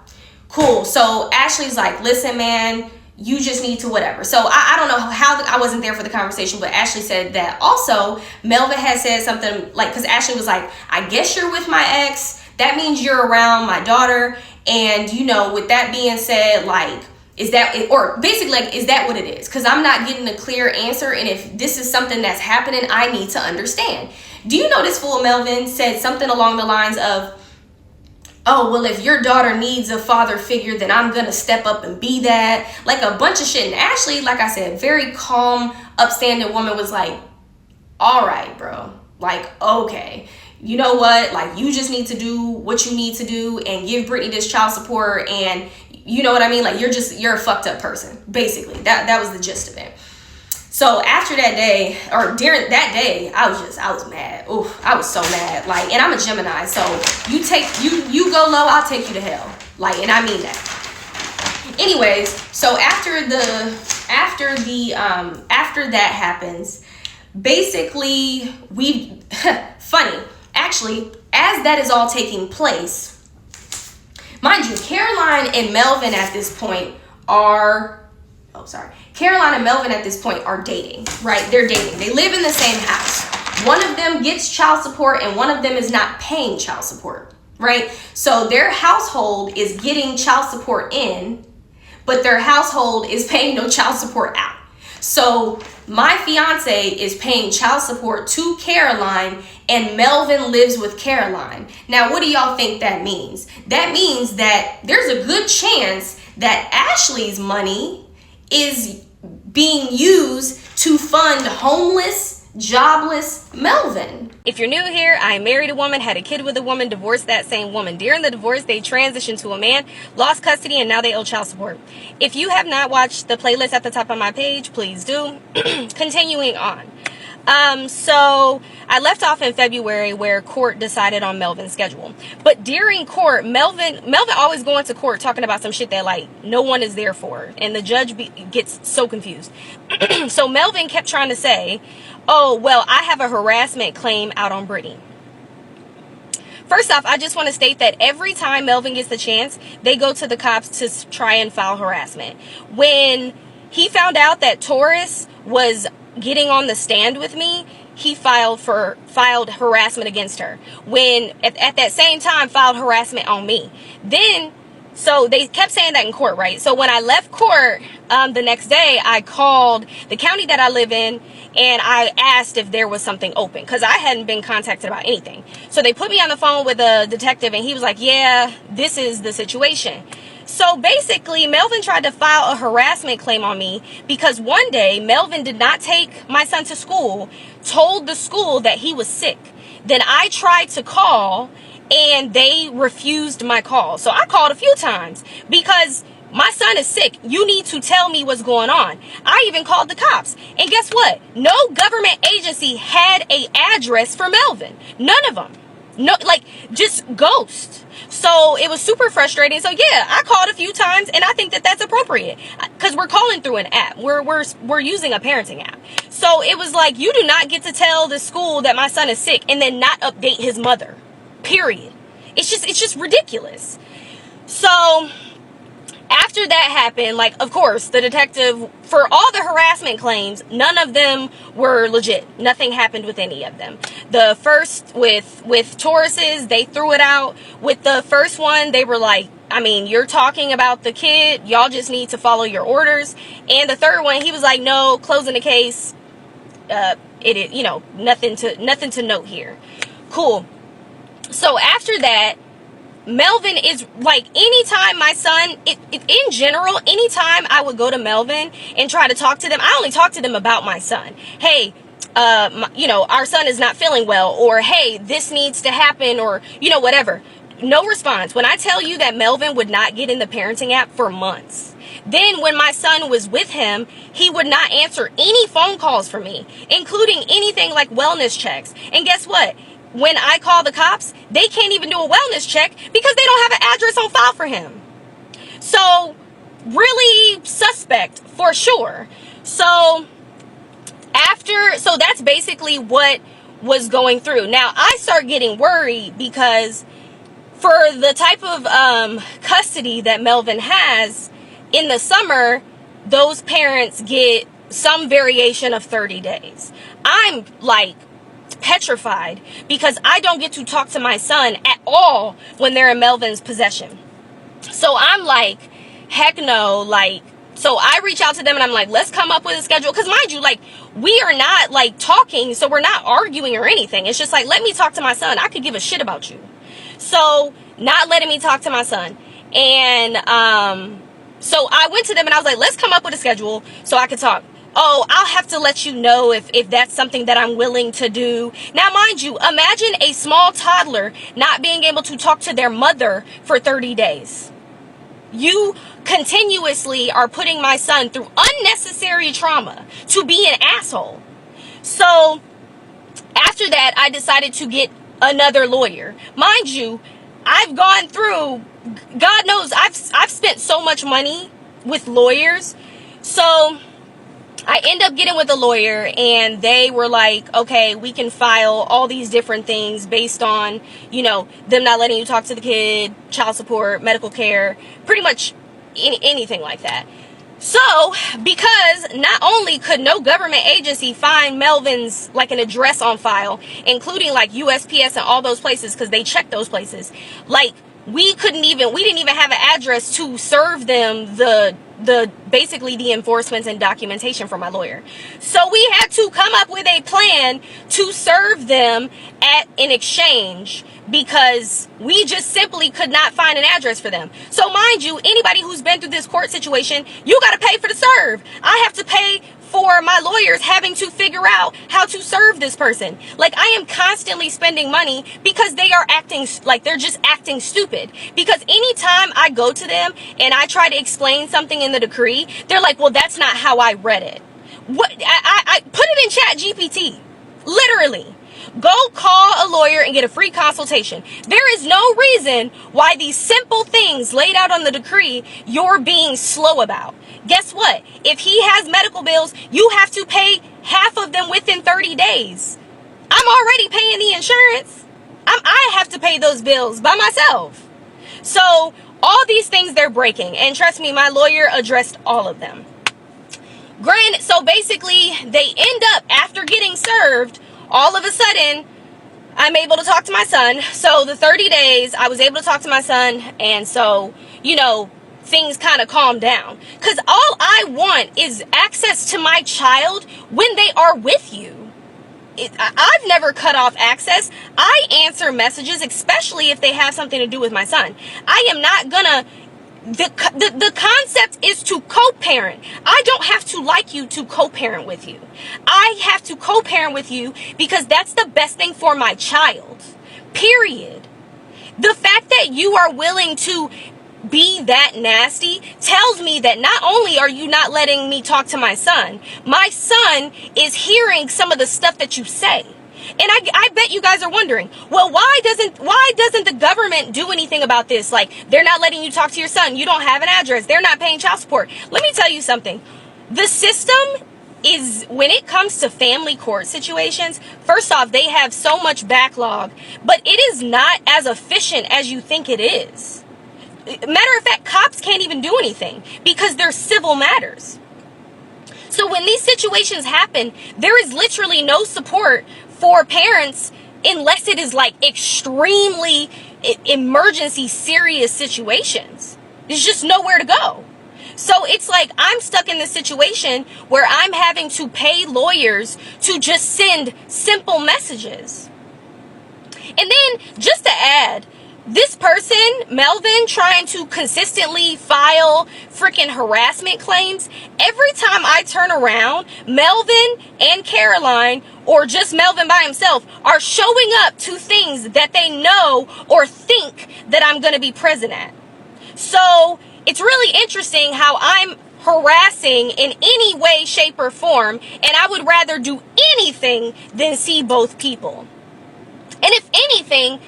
Cool. So Ashley's like, listen, man, you just need to whatever. So I don't know how I wasn't there for the conversation, but Ashley said that also Melvin had said something like, because Ashley was like, I guess you're with my ex. That means you're around my daughter. And, with that being said, like, is that it? Or basically, like, is that what it is? Because I'm not getting a clear answer. And if this is something that's happening, I need to understand. Do you know this fool Melvin said something along the lines of, oh, well, if your daughter needs a father figure, then I'm going to step up and be that. Like a bunch of shit. And Ashley, like I said, very calm, upstanding woman was like, all right, bro. Like, okay. You know what? Like, you just need to do what you need to do and give Brittany this child support. And you know what I mean? Like, you're a fucked up person. Basically, that was the gist of it. So after that day, or during that day, I was mad. Oof, I was so mad. Like, and I'm a Gemini, so you go low, I'll take you to hell. Like, and I mean that. Anyways, so after that happens, basically funny. Actually, as that is all taking place, mind you, Caroline and Melvin at this point are dating, right? They're dating. They live in the same house. One of them gets child support and one of them is not paying child support, right? So their household is getting child support in, but their household is paying no child support out. So my fiance is paying child support to Caroline and Melvin lives with Caroline. Now, what do y'all think that means? That means that there's a good chance that Ashley's money is being used to fund homeless, jobless Melvin. If you're new here, I married a woman, had a kid with a woman, divorced that same woman. During the divorce, they transitioned to a man, lost custody, and now they owe child support. If you have not watched the playlist at the top of my page, please do. Continuing on. So I left off in February where court decided on Melvin's schedule. But during court, Melvin always going to court talking about some shit that like no one is there for. And the judge gets so confused. So Melvin kept trying to say, oh, well, I have a harassment claim out on Brittany. First off, I just want to state that every time Melvin gets the chance, they go to the cops to try and file harassment. When he found out that Taurus was getting on the stand with me, he filed harassment against her. When at that same time filed harassment on me. Then so they kept saying that in court, right? So when I left court the next day, I called the county that I live in and I asked if there was something open because I hadn't been contacted about anything. So they put me on the phone with a detective and he was like, yeah, this is the situation. So basically, Melvin tried to file a harassment claim on me because one day Melvin did not take my son to school, told the school that he was sick. Then I tried to call and they refused my call. So I called a few times because my son is sick. You need to tell me what's going on. I even called the cops. And guess what? No government agency had an address for Melvin. None of them. No, like just ghost. So it was super frustrating. So yeah, I called a few times and I think that that's appropriate because we're calling through an app. We're using a parenting app. So it was like, you do not get to tell the school that my son is sick and then not update his mother. Period. It's just ridiculous. So after that happened, like, of course, the detective, for all the harassment claims, none of them were legit. Nothing happened with any of them. The first, with Tauruses, they threw it out. With the first one, they were like, I mean, you're talking about the kid. Y'all just need to follow your orders. And the third one, he was like, no, closing the case. It you know, nothing to note here. Cool. So after that, Melvin is like, anytime my son, in general, anytime I would go to Melvin and try to talk to them, I only talk to them about my son. Hey, our son is not feeling well, or hey, this needs to happen, or, whatever. No response. When I tell you that Melvin would not get in the parenting app for months. Then when my son was with him, he would not answer any phone calls for me, including anything like wellness checks. And guess what? When I call the cops, they can't even do a wellness check because they don't have an address on file for him. So, really suspect for sure. So that's basically what was going through. Now, I start getting worried because for the type of custody that Melvin has, in the summer, those parents get some variation of 30 days. I'm like petrified because I don't get to talk to my son at all when they're in Melvin's possession. So I'm like, heck no, like, so I reach out to them and I'm like, let's come up with a schedule. Because mind you, like, we are not like talking, so we're not arguing or anything. It's just like, let me talk to my son. I could give a shit about you. So not letting me talk to my son. And so I went to them and I was like, let's come up with a schedule so I could talk. Oh, I'll have to let you know if that's something that I'm willing to do. Now, mind you, imagine a small toddler not being able to talk to their mother for 30 days. You continuously are putting my son through unnecessary trauma to be an asshole. So after that, I decided to get another lawyer. Mind you, I've gone through, God knows, I've spent so much money with lawyers. So I end up getting with a lawyer, and they were like, okay, we can file all these different things based on, them not letting you talk to the kid, child support, medical care, pretty much anything like that. So, because not only could no government agency find Melvin's, like, an address on file, including, like, USPS and all those places, because they checked those places, like, we didn't even have an address to serve them basically the enforcements and documentation from my lawyer. So we had to come up with a plan to serve them in exchange, because we just simply could not find an address for them. So mind you, anybody who's been through this court situation, you got to pay for the serve. I have to pay for my lawyers having to figure out how to serve this person. Like, I am constantly spending money because they are acting like they're just acting stupid. Because anytime I go to them and I try to explain something in the decree, they're like, well, that's not how I read it. What? I put it in Chat GPT. Literally. Go call a lawyer and get a free consultation. There is no reason why these simple things laid out on the decree you're being slow about. Guess what? If he has medical bills, you have to pay half of them within 30 days. I'm already paying the insurance. I have to pay those bills by myself. So all these things they're breaking. And trust me, my lawyer addressed all of them. Granted, so basically they end up, after getting served, all of a sudden, I'm able to talk to my son. So the 30 days, I was able to talk to my son. And so, things kind of calmed down. Because all I want is access to my child when they are with you. I've never cut off access. I answer messages, especially if they have something to do with my son. I am not gonna... The concept is to co-parent. I don't have to like you to co-parent with you. I have to co-parent with you because that's the best thing for my child. Period. The fact that you are willing to be that nasty tells me that not only are you not letting me talk to my son is hearing some of the stuff that you say. And I bet you guys are wondering, well, why doesn't the government do anything about this? Like, they're not letting you talk to your son. You don't have an address. They're not paying child support. Let me tell you something. The system is, when it comes to family court situations, first off, they have so much backlog, but it is not as efficient as you think it is. Matter of fact, cops can't even do anything because they're civil matters. So when these situations happen, there is literally no support for parents unless it is like extremely emergency serious situations. There's just nowhere to go. So it's like I'm stuck in this situation where I'm having to pay lawyers to just send simple messages. And then just to add, this person, Melvin, trying to consistently file freaking harassment claims. Every time I turn around, Melvin and Caroline, or just Melvin by himself, are showing up to things that they know or think that I'm going to be present at. So it's really interesting how I'm harassing in any way, shape, or form, and I would rather do anything than see both people. And if anything,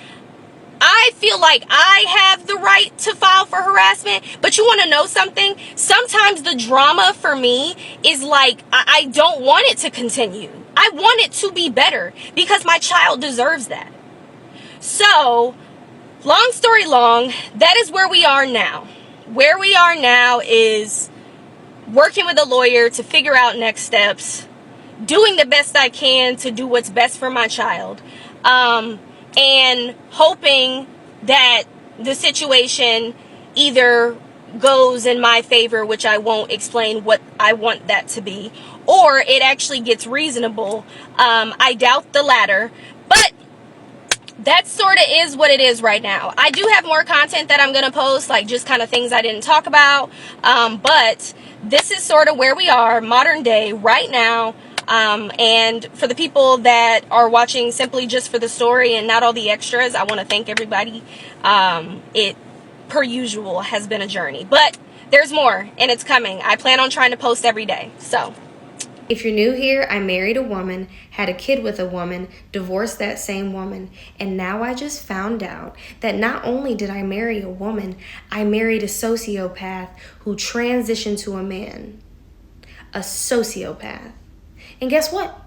I feel like I have the right to file for harassment, but you want to know something? Sometimes the drama for me is like, I don't want it to continue. I want it to be better because my child deserves that. So, long story long, that is where we are now. Where we are now is working with a lawyer to figure out next steps, doing the best I can to do what's best for my child. And hoping that the situation either goes in my favor, which I won't explain what I want that to be, or it actually gets reasonable. I doubt the latter, but that sort of is what it is right now. I do have more content that I'm going to post, like just kind of things I didn't talk about, but this is sort of where we are, modern day, right now. And for the people that are watching simply just for the story and not all the extras, I want to thank everybody. It, per usual, has been a journey, but there's more and it's coming. I plan on trying to post every day. So if you're new here, I married a woman, had a kid with a woman, divorced that same woman, and now I just found out that not only did I marry a woman, I married a sociopath who transitioned to a man. a sociopath. And guess what?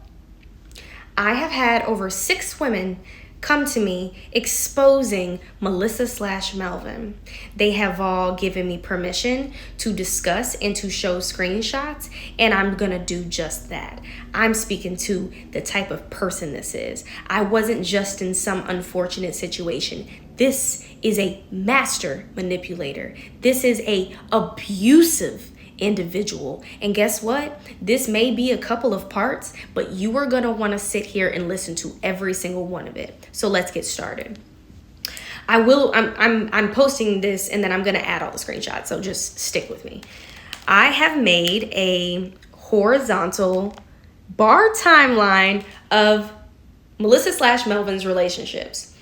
I have had over 6 women come to me exposing Melissa/Melvin. They have all given me permission to discuss and to show screenshots, and I'm gonna do just that. I'm speaking to the type of person this is. I wasn't just in some unfortunate situation. This is a master manipulator. This is a abusive individual. And guess what? This may be a couple of parts, but you are going to want to sit here and listen to every single one of it. So let's get started. I'm posting this and then I'm going to add all the screenshots. So just stick with me. I have made a horizontal bar timeline of Melissa/Melvin's relationships.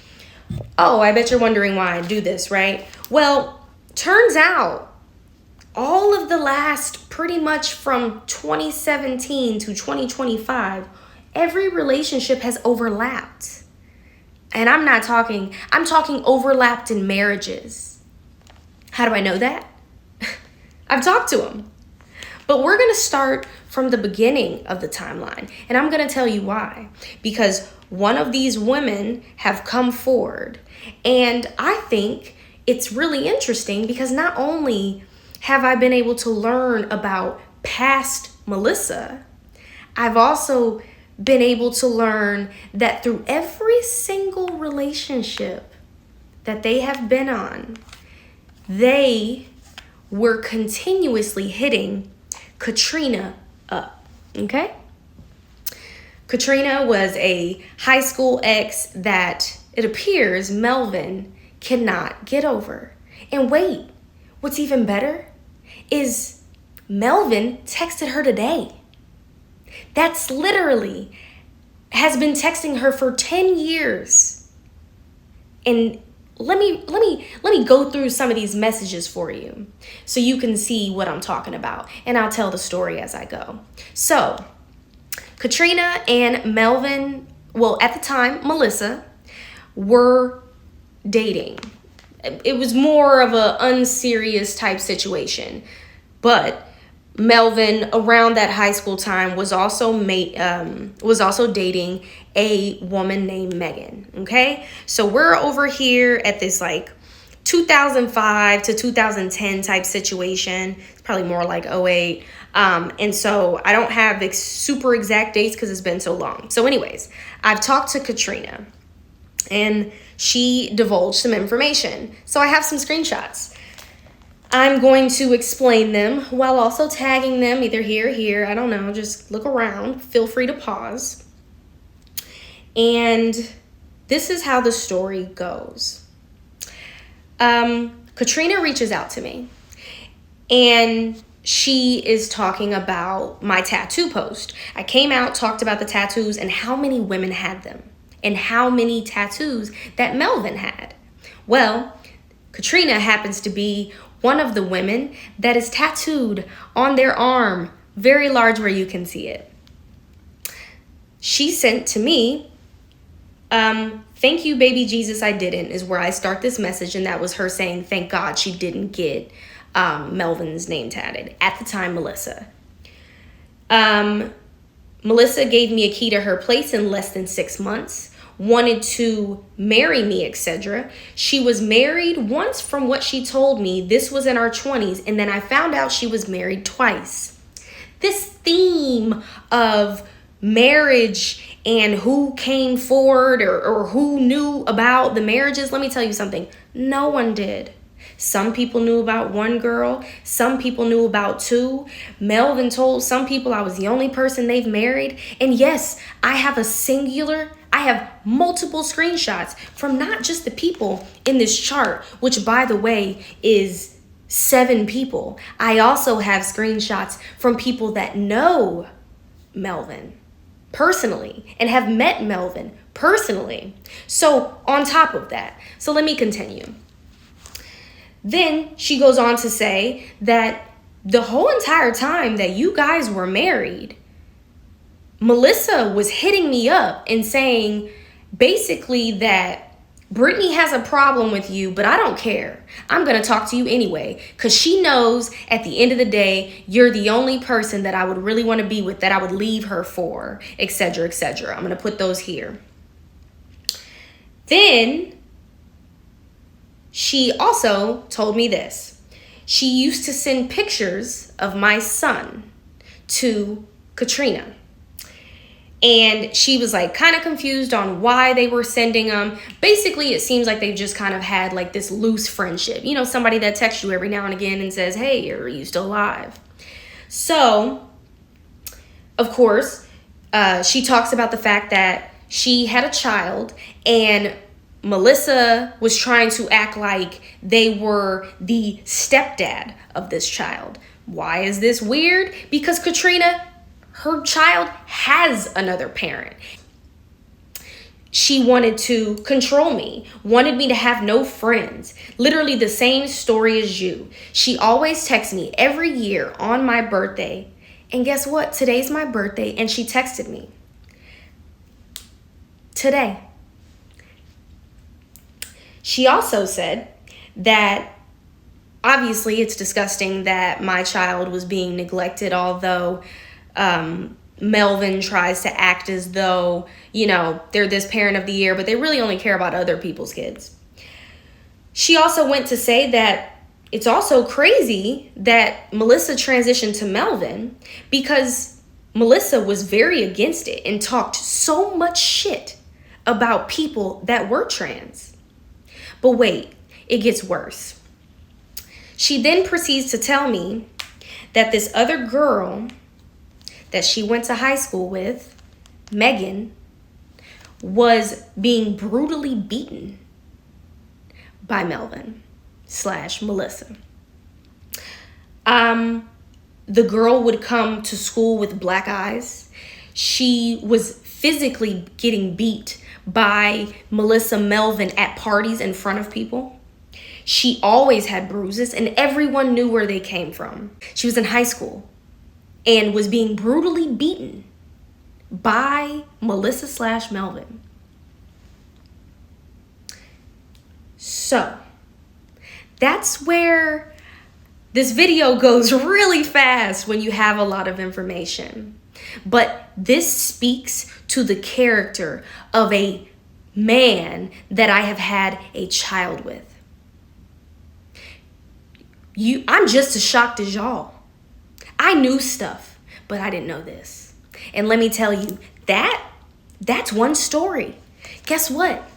Oh, I bet you're wondering why I do this, right? Well, turns out all of the last, pretty much from 2017 to 2025, every relationship has overlapped. And I'm talking overlapped in marriages. How do I know that? I've talked to them. But we're going to start from the beginning of the timeline. And I'm going to tell you why. Because one of these women have come forward. And I think it's really interesting because not only have I been able to learn about past Melissa, I've also been able to learn that through every single relationship that they have been on, they were continuously hitting Katrina up, okay? Katrina was a high school ex that it appears Melvin cannot get over. And wait, what's even better is Melvin texted her today. That's literally has been texting her for 10 years. And let me go through some of these messages for you so you can see what I'm talking about, and I'll tell the story as I go. So, Katrina and Melvin, well, at the time, Melissa, were dating. It was more of a unserious type situation, but Melvin around that high school time was also dating a woman named Megan. Okay, so we're over here at this like 2005 to 2010 type situation. It's probably more like 08. And so I don't have super exact dates because it's been so long. So anyways, I've talked to Katrina and she divulged some information. So I have some screenshots. I'm going to explain them while also tagging them either here or here. I don't know. Just look around. Feel free to pause. And this is how the story goes. Katrina reaches out to me. And she is talking about my tattoo post. I came out, talked about the tattoos and how many women had them. And how many tattoos that Melvin had. Well, Katrina happens to be one of the women that is tattooed on their arm, very large where you can see it. She sent to me, thank you, baby Jesus, I didn't, is where I start this message. And that was her saying, thank God she didn't get Melvin's name tatted. At the time, Melissa. Melissa gave me a key to her place in less than 6 months. Wanted to marry me, etc. She was married once from what she told me. This was in our 20s. And then I found out she was married twice. This theme of marriage and who came forward or who knew about the marriages, let me tell you something. No one did. Some people knew about one girl. Some people knew about 2. Melvin told some people I was the only person they've married. And yes, I have multiple screenshots from not just the people in this chart, which by the way is 7 people. I also have screenshots from people that know Melvin personally and have met Melvin personally. So on top of that, so let me continue. Then she goes on to say that the whole entire time that you guys were married, Melissa was hitting me up and saying basically that Brittany has a problem with you, but I don't care. I'm going to talk to you anyway, because she knows at the end of the day, you're the only person that I would really want to be with, that I would leave her for, etc., etc. I'm going to put those here. Then she also told me this. She used to send pictures of my son to Katrina. And she was like kind of confused on why they were sending them. Basically, it seems like they've just kind of had like this loose friendship. You know, somebody that texts you every now and again and says, hey, are you still alive? So, of course, she talks about the fact that she had a child and Melissa was trying to act like they were the stepdad of this child. Why is this weird? Because Katrina, her child has another parent. She wanted to control me, wanted me to have no friends. Literally the same story as you. She always texts me every year on my birthday. And guess what? Today's my birthday and she texted me. Today. She also said that obviously it's disgusting that my child was being neglected, although Melvin tries to act as though, you know, they're this parent of the year, but they really only care about other people's kids. She also went to say that it's also crazy that Melissa transitioned to Melvin because Melissa was very against it and talked so much shit about people that were trans. But wait, it gets worse. She then proceeds to tell me that this other girl that she went to high school with, Megan, was being brutally beaten by Melvin / Melissa. The girl would come to school with black eyes. She was physically getting beat by Melissa Melvin at parties in front of people. She always had bruises and everyone knew where they came from. She was in high school and was being brutally beaten by Melissa / Melvin. So that's where this video goes really fast when you have a lot of information. But this speaks to the character of a man that I have had a child with. I'm just as shocked as y'all. I knew stuff, but I didn't know this. And let me tell you, that's one story. Guess what?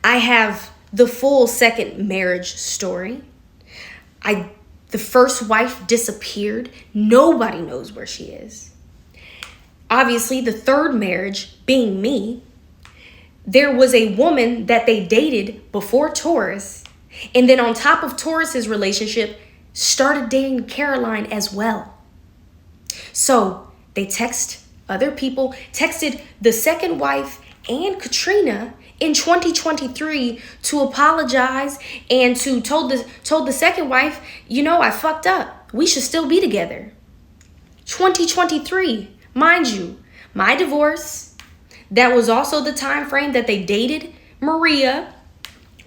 I have the full second marriage story. The first wife disappeared. Nobody knows where she is. Obviously, the third marriage, being me, there was a woman that they dated before Taurus. And then on top of Taurus's relationship, started dating Caroline as well. So they text other people, texted the second wife and Katrina in 2023 to apologize and to told the second wife, you know, I fucked up. We should still be together. 2023, mind you, my divorce. That was also the time frame that they dated Maria.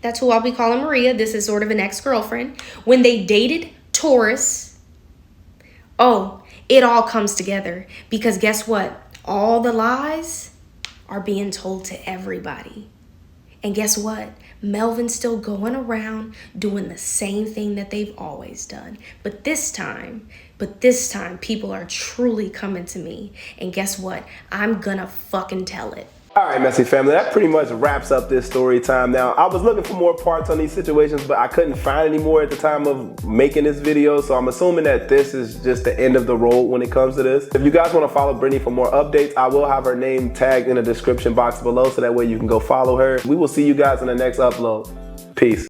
That's who I'll be calling Maria. This is sort of an ex-girlfriend. When they dated Taurus. Oh, it all comes together because guess what? All the lies are being told to everybody. And guess what? Melvin's still going around doing the same thing that they've always done. But this time, people are truly coming to me. And guess what? I'm gonna fucking tell it. All right, Messy family, that pretty much wraps up this story time. Now, I was looking for more parts on these situations, but I couldn't find any more at the time of making this video, so I'm assuming that this is just the end of the road when it comes to this. If you guys want to follow Brittany for more updates, I will have her name tagged in the description box below, so that way you can go follow her. We will see you guys in the next upload. Peace.